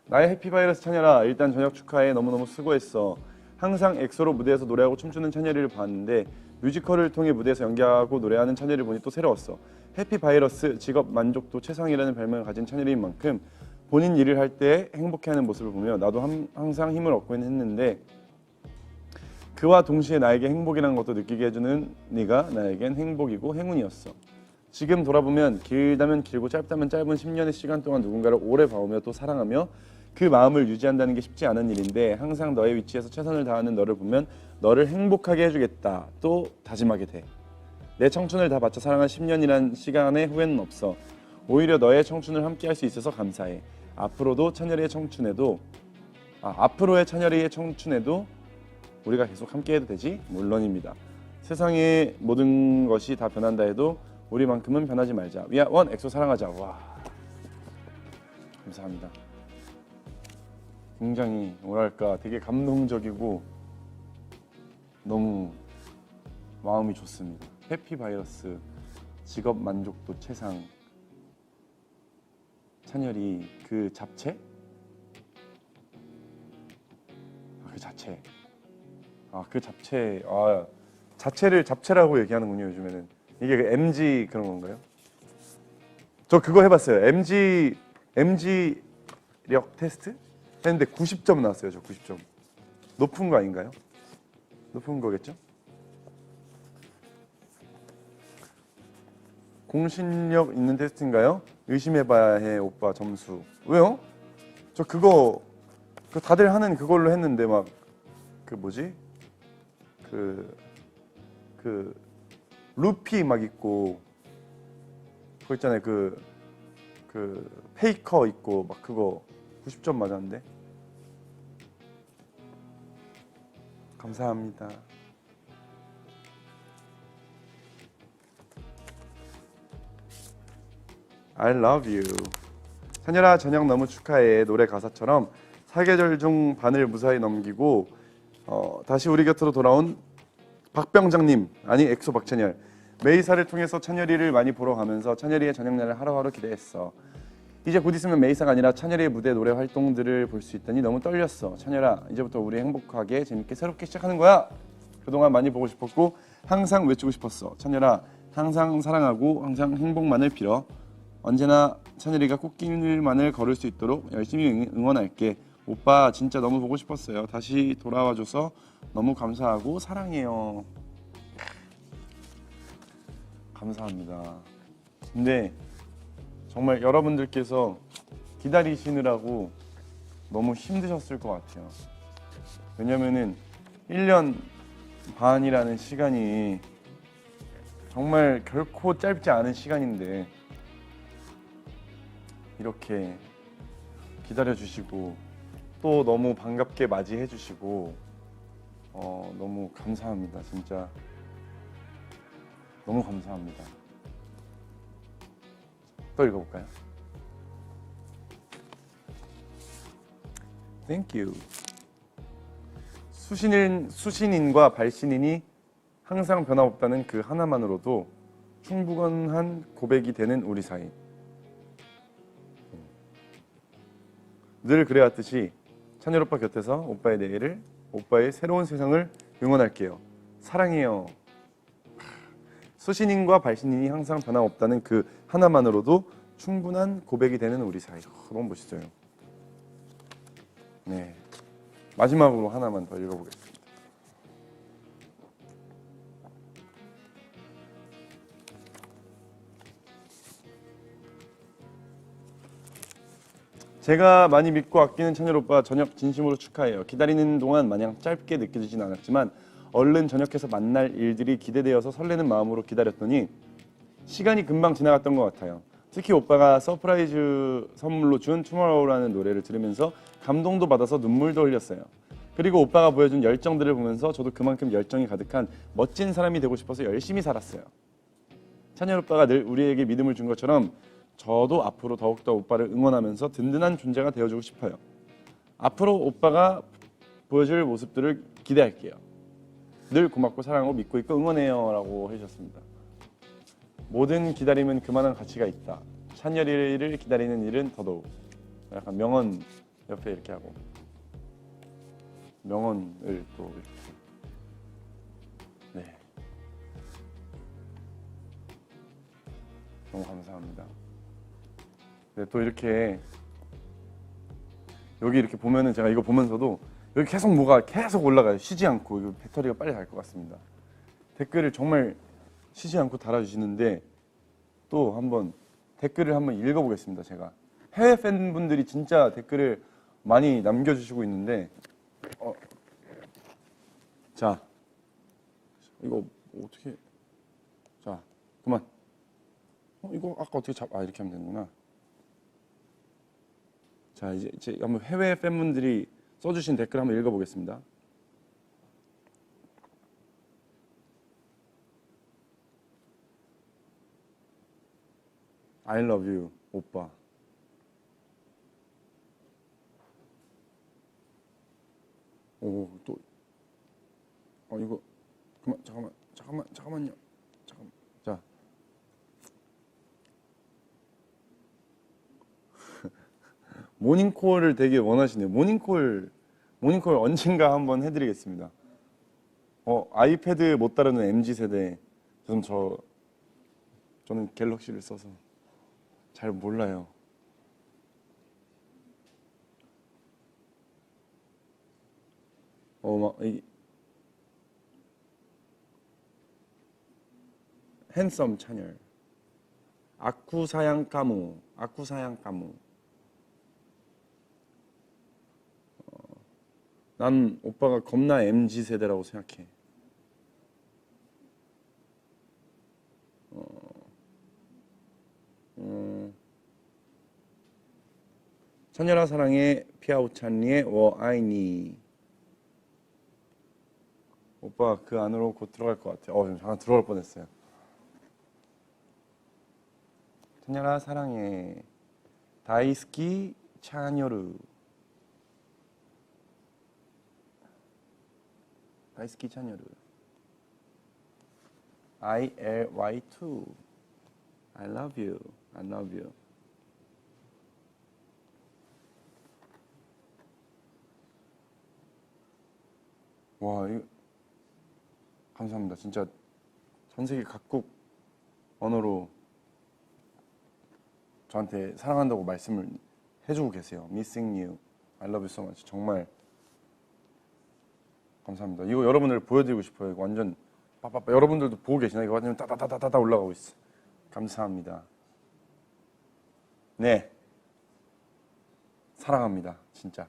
A: 나의 해피바이러스 찬열아 일단 저녁 축하해. 너무너무 수고했어. 항상 엑소로 무대에서 노래하고 춤추는 찬열이를 봤는데 뮤지컬을 통해 무대에서 연기하고 노래하는 찬열이를 보니 또 새로웠어. 해피바이러스 직업 만족도 최상이라는 별명을 가진 찬열이인 만큼 본인 일을 할 때 행복해하는 모습을 보며 나도 항상 힘을 얻곤 했는데 그와 동시에 나에게 행복이라는 것도 느끼게 해주는 네가 나에겐 행복이고 행운이었어. 지금 돌아보면 길다면 길고 짧다면 짧은 10년의 시간 동안 누군가를 오래 봐오며 또 사랑하며 그 마음을 유지한다는 게 쉽지 않은 일인데 항상 너의 위치에서 최선을 다하는 너를 보면 너를 행복하게 해주겠다 또 다짐하게 돼. 내 청춘을 다 바쳐 사랑한 10년이란 시간의 후회는 없어. 오히려 너의 청춘을 함께 할 수 있어서 감사해. 앞으로의 찬열이의 청춘에도 우리가 계속 함께 해도 되지? 물론입니다. 세상의 모든 것이 다 변한다 해도 우리만큼은 변하지 말자. We are one, 엑소 사랑하자. 와, 감사합니다. 굉장히 뭐랄까 되게 감동적이고 너무 마음이 좋습니다. 해피바이러스 직업 만족도 최상 찬열이 그 잡채? 그 자체 그 잡채 자체를 잡채라고 얘기하는군요 요즘에는. 이게 그 MG 그런 건가요? 저 그거 해봤어요. MG력 테스트 했는데 90점 나왔어요. 저 90점. 높은 거 아닌가요? 높은 거겠죠? 공신력 있는 테스트인가요? 의심해봐야 해 오빠 점수. 왜요? 저 그거 다들 하는 그걸로 했는데 막 그 뭐지? 그 루피 막 있고 그거 있잖아요. 그 페이커 있고 막 그거 90점 맞았는데. 감사합니다. I love you. 찬열아 저녁 너무 축하해. 노래 가사처럼 사계절 중 반을 무사히 넘기고 다시 우리 곁으로 돌아온 박병장님 아니 엑소 박찬열. 메이사를 통해서 찬열이를 많이 보러 가면서 찬열이의 저녁날을 하루하루 기대했어. 이제 곧 있으면 메이사가 아니라 찬열이의 무대 노래 활동들을 볼 수 있다니 너무 떨렸어. 찬열아 이제부터 우리 행복하게 재밌게 새롭게 시작하는 거야. 그동안 많이 보고 싶었고 항상 외치고 싶었어. 찬열아 항상 사랑하고 항상 행복만을 빌어. 언제나 찬열이가 꽃길만을 걸을 수 있도록 열심히 응원할게. 오빠 진짜 너무 보고 싶었어요. 다시 돌아와줘서 너무 감사하고 사랑해요. 감사합니다. 근데 정말 여러분들께서 기다리시느라고 너무 힘드셨을 것 같아요. 왜냐면은 1년 반이라는 시간이 정말 결코 짧지 않은 시간인데 이렇게 기다려주시고 또 너무 반갑게 맞이해주시고 너무 감사합니다. 진짜 너무 감사합니다. 또 읽어볼까요? Thank you. 수신인과 발신인이 항상 변함없다는 그 하나만으로도 충분한 고백이 되는 우리 사이. 늘 그래왔듯이 찬열 오빠 곁에서 오빠의 내일을, 오빠의 새로운 세상을 응원할게요. 사랑해요. 수신인과 발신인이 항상 변함없다는 그 하나만으로도 충분한 고백이 되는 우리 사이. 너무 멋있어요. 네, 마지막으로 하나만 더 읽어보겠습니다. 제가 많이 믿고 아끼는 찬열 오빠 저녁 진심으로 축하해요. 기다리는 동안 마냥 짧게 느껴지진 않았지만 얼른 저녁해서 만날 일들이 기대되어서 설레는 마음으로 기다렸더니 시간이 금방 지나갔던 것 같아요. 특히 오빠가 서프라이즈 선물로 준 투모로우라는 노래를 들으면서 감동도 받아서 눈물도 흘렸어요. 그리고 오빠가 보여준 열정들을 보면서 저도 그만큼 열정이 가득한 멋진 사람이 되고 싶어서 열심히 살았어요. 찬열 오빠가 늘 우리에게 믿음을 준 것처럼 저도 앞으로 더욱더 오빠를 응원하면서 든든한 존재가 되어주고 싶어요. 앞으로 오빠가 보여줄 모습들을 기대할게요. 늘 고맙고 사랑하고 믿고 있고 응원해요 라고 해주셨습니다. 모든 기다림은 그만한 가치가 있다. 찬열이를 기다리는 일은 더더욱. 약간 명언 옆에 이렇게 하고 명언을 또 이렇게. 네, 너무 감사합니다. 네, 또 이렇게 여기 이렇게 보면은 제가 이거 보면서도 여기 계속 뭐가 계속 올라가요. 쉬지 않고. 이거 배터리가 빨리 갈 것 같습니다. 댓글을 정말 쉬지 않고 달아주시는데 또 한번 댓글을 한번 읽어보겠습니다. 제가 해외 팬분들이 진짜 댓글을 많이 남겨주시고 있는데 자 이거 어떻게 자 그만 이거 아까 어떻게 이렇게 하면 되는구나. 자 이제 한번 해외 팬분들이 써주신 댓글 한번 읽어보겠습니다. I love you 오빠. 오, 또 이거 잠깐만요. 잠깐만. 자. 모닝콜을 되게 원하시네요. 모닝콜 언젠가 한번 해드리겠습니다. 아이패드 못 다루는 MZ 세대. 저는 갤럭시를 써서 잘 몰라요. 핸섬 찬열. 아쿠사양 까무. 난 오빠가 겁나 MZ 세대라고 생각해. 찬열아 사랑해 피아오찬리의 워 아이니. 오빠 그 안으로 곧 들어갈 것 같아. 지금 잠깐 들어갈 뻔했어요. 찬열아 사랑해 다이스키 찬요르. 다이스키 찬요르. ILY2 I love you. 와, 이거 감사합니다. 진짜 전 세계 각국 언어로 저한테 사랑한다고 말씀을 해주고 계세요. Missing you, I love you so much. 정말 감사합니다. 이거 여러분들 보여드리고 싶어요. 이거 완전 빠빠빠. 여러분들도 보고 계시나요? 이거 완전 따다다다다 올라가고 있어. 감사합니다. 네, 사랑합니다. 진짜.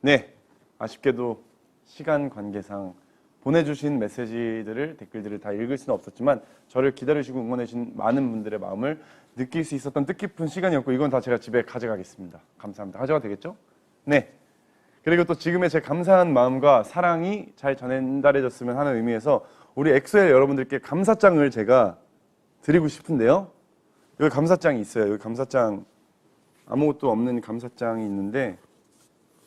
A: 네, 아쉽게도 시간 관계상 보내주신 메시지들을, 댓글들을 다 읽을 수는 없었지만 저를 기다리시고 응원해주신 많은 분들의 마음을 느낄 수 있었던 뜻깊은 시간이었고, 이건 다 제가 집에 가져가겠습니다. 감사합니다. 가져가도 되겠죠? 네. 그리고 또 지금의 제 감사한 마음과 사랑이 잘 전달해졌으면 하는 의미에서 우리 엑소엘 여러분들께 감사장을 제가 드리고 싶은데요. 여기 감사장이 있어요. 여기 감사장, 아무것도 없는 감사장이 있는데,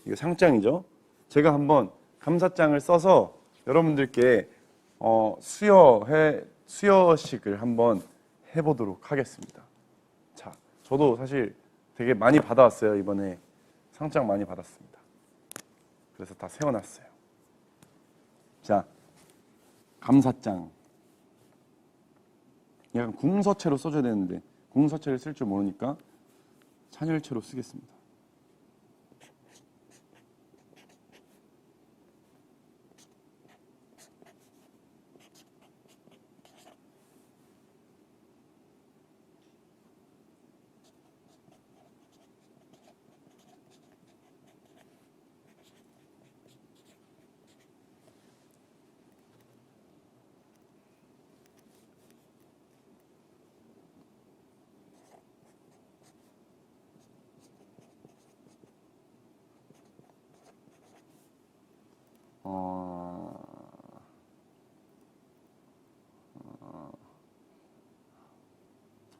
A: 이거 상장이죠. 제가 한번 감사장을 써서 여러분들께 수여식을 한번 해보도록 하겠습니다. 자, 저도 사실 되게 많이 받아왔어요. 이번에 상장 많이 받았습니다. 그래서 다 세워놨어요. 자, 감사장. 약간 궁서체로 써줘야 되는데 궁서체를 쓸 줄 모르니까 찬열체로 쓰겠습니다.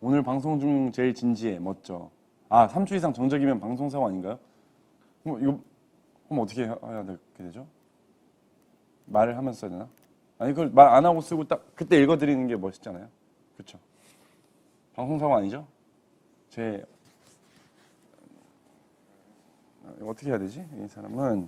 A: 오늘 방송 중 제일 진지해. 멋져. 3주 이상 정적이면 방송사고 아닌가요? 그럼 어떻게 해야 되죠? 말을 하면서 써야 되나? 아니, 그걸 말 안 하고 쓰고 딱 그때 읽어드리는 게 멋있잖아요. 그렇죠? 방송사고 아니죠? 어떻게 해야 되지? 이 사람은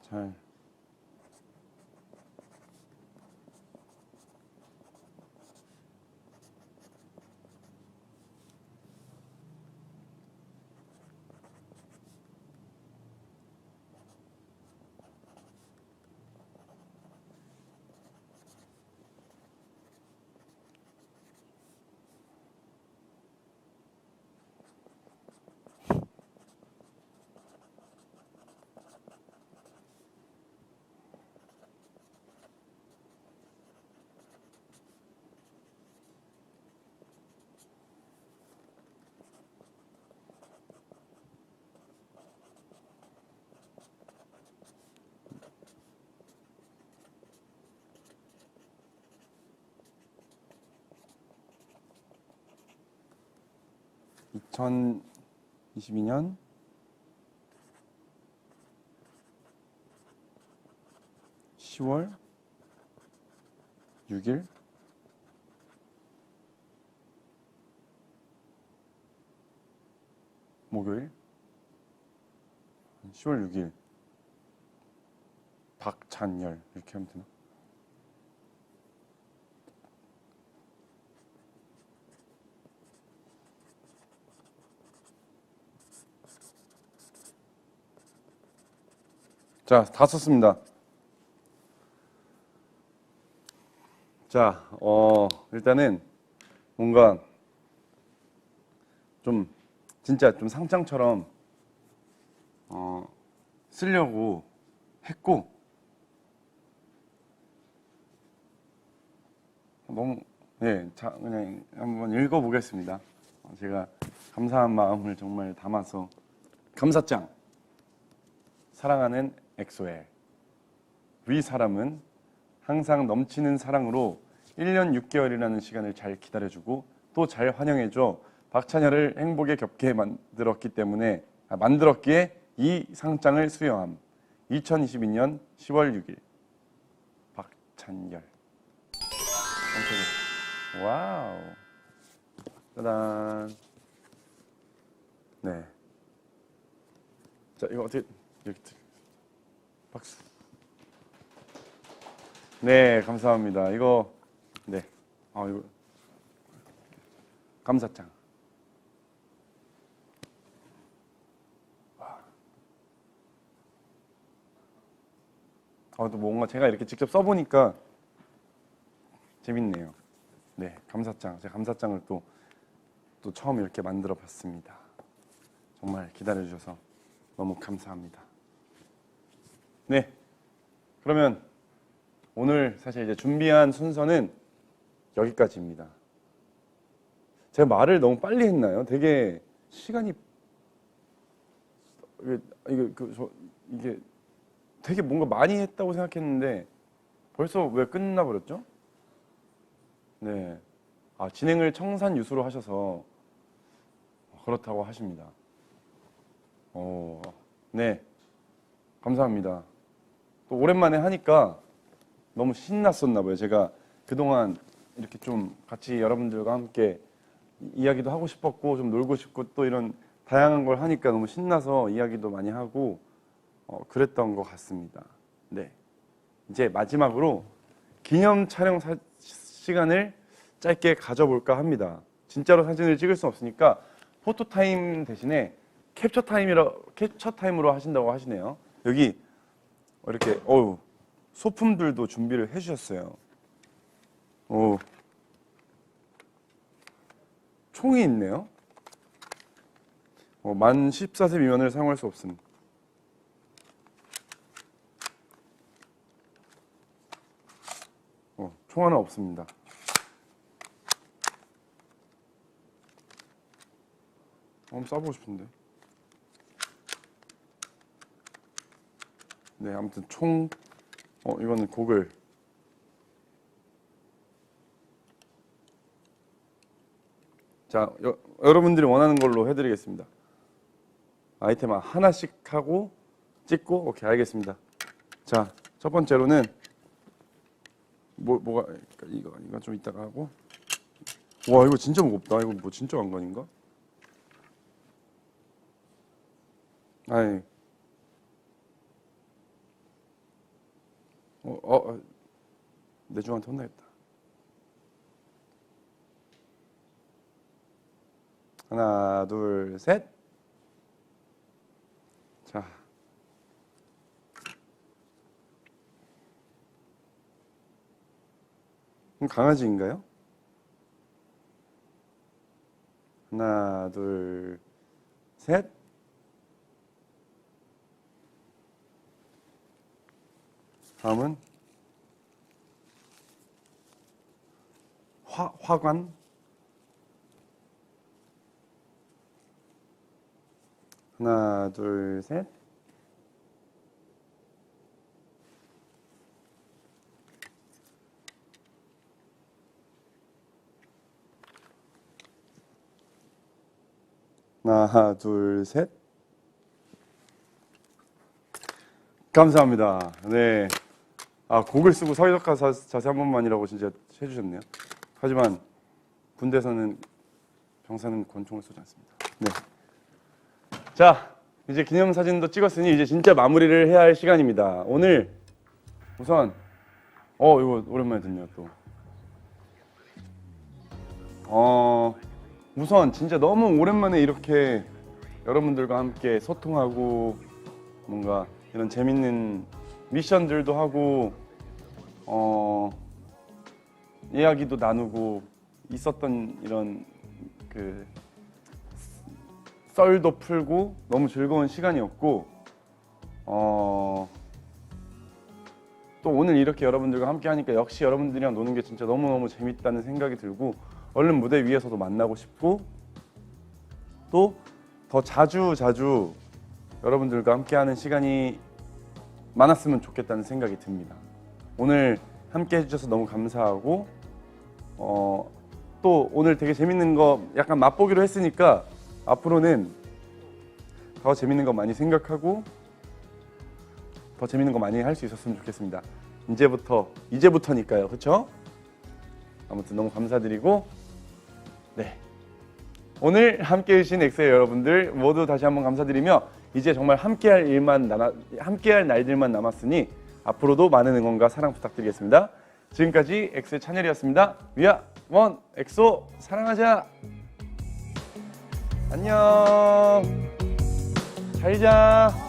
A: 잘 2022년 10월 6일 목요일 10월 6일 박찬열 이렇게 하면 되나? 자, 다 썼습니다. 자, 일단은 뭔가 좀 진짜 좀 상장처럼 쓰려고 했고 너무 자 그냥 한번 읽어보겠습니다. 제가 감사한 마음을 정말 담아서 감사장 사랑하는 엑소엘 위 사람은 항상 넘치는 사랑으로 1년 6개월이라는 시간을 잘 기다려주고 또 잘 환영해줘 박찬열을 행복에 겹게 만들었기에 이 상장을 수여함. 2022년 10월 6일 박찬열. 와우. 짜잔. 네. 자, 이거 어떻게 이렇게 박수. 네, 감사합니다. 이거 네. 이거 감사장. 또 뭔가 제가 이렇게 직접 써보니까 재밌네요. 네, 감사장. 제가 감사장을 또 처음 이렇게 만들어 봤습니다. 정말 기다려주셔서 너무 감사합니다. 네, 그러면 오늘 사실 이제 준비한 순서는 여기까지입니다. 제가 말을 너무 빨리 했나요? 되게 시간이 이게 되게 뭔가 많이 했다고 생각했는데 벌써 왜 끝나버렸죠? 네, 진행을 청산유수로 하셔서 그렇다고 하십니다. 네, 감사합니다. 또 오랜만에 하니까 너무 신났었나 봐요. 제가 그동안 이렇게 좀 같이 여러분들과 함께 이야기도 하고 싶었고 좀 놀고 싶고 또 이런 다양한 걸 하니까 너무 신나서 이야기도 많이 하고 그랬던 것 같습니다. 네, 이제 마지막으로 기념 촬영 시간을 짧게 가져볼까 합니다. 진짜로 사진을 찍을 수 없으니까 포토타임 대신에 캡처 타임으로 하신다고 하시네요. 여기 이렇게 소품들도 준비를 해주셨어요. 총이 있네요. 만 14세 미만을 사용할 수 없음. 총 하나 없습니다. 한번 쏴보고 싶은데. 네, 아무튼 총. 이거는 고글. 자, 여러분들이 원하는 걸로 해드리겠습니다. 아이템 하나씩 하고 찍고. 오케이, 알겠습니다. 자, 첫 번째로는 뭐가 이거 좀 이따가 하고. 와, 이거 진짜 무겁다. 이거 뭐 진짜 왕관인가? 아니. 내중한테 혼나겠다. 하나, 둘, 셋. 자. 강아지인가요? 하나, 둘, 셋. 다음은 화관. 하나, 둘, 셋. 하나, 둘, 셋. 감사합니다. 네. 아, 곡을 쓰고 사회적 자세 한 번만이라고 진짜 해주셨네요. 하지만 군대에서는 병사는 권총을 쏘지 않습니다. 네. 자, 이제 기념사진도 찍었으니 이제 진짜 마무리를 해야 할 시간입니다. 오늘 우선 이거 오랜만에 듣네요 또. 우선 진짜 너무 오랜만에 이렇게 여러분들과 함께 소통하고 뭔가 이런 재밌는 미션들도 하고 이야기도 나누고 있었던 이런 그 썰도 풀고 너무 즐거운 시간이었고 또 오늘 이렇게 여러분들과 함께 하니까 역시 여러분들이랑 노는 게 진짜 너무너무 재밌다는 생각이 들고 얼른 무대 위에서도 만나고 싶고 또 더 자주 여러분들과 함께 하는 시간이 많았으면 좋겠다는 생각이 듭니다. 오늘 함께 해주셔서 너무 감사하고 또 오늘 되게 재밌는 거 약간 맛보기로 했으니까 앞으로는 더 재밌는 거 많이 생각하고 더 재밌는 거 많이 할 수 있었으면 좋겠습니다. 이제부터니까요, 그렇죠? 아무튼 너무 감사드리고 네. 오늘 함께해 주신 엑소의 여러분들 모두 다시 한번 감사드리며 이제 정말 함께할 날들만 남았으니 앞으로도 많은 응원과 사랑 부탁드리겠습니다. 지금까지 엑소의 찬열이었습니다. 위아 원 엑소 사랑하자. 안녕. 잘 자.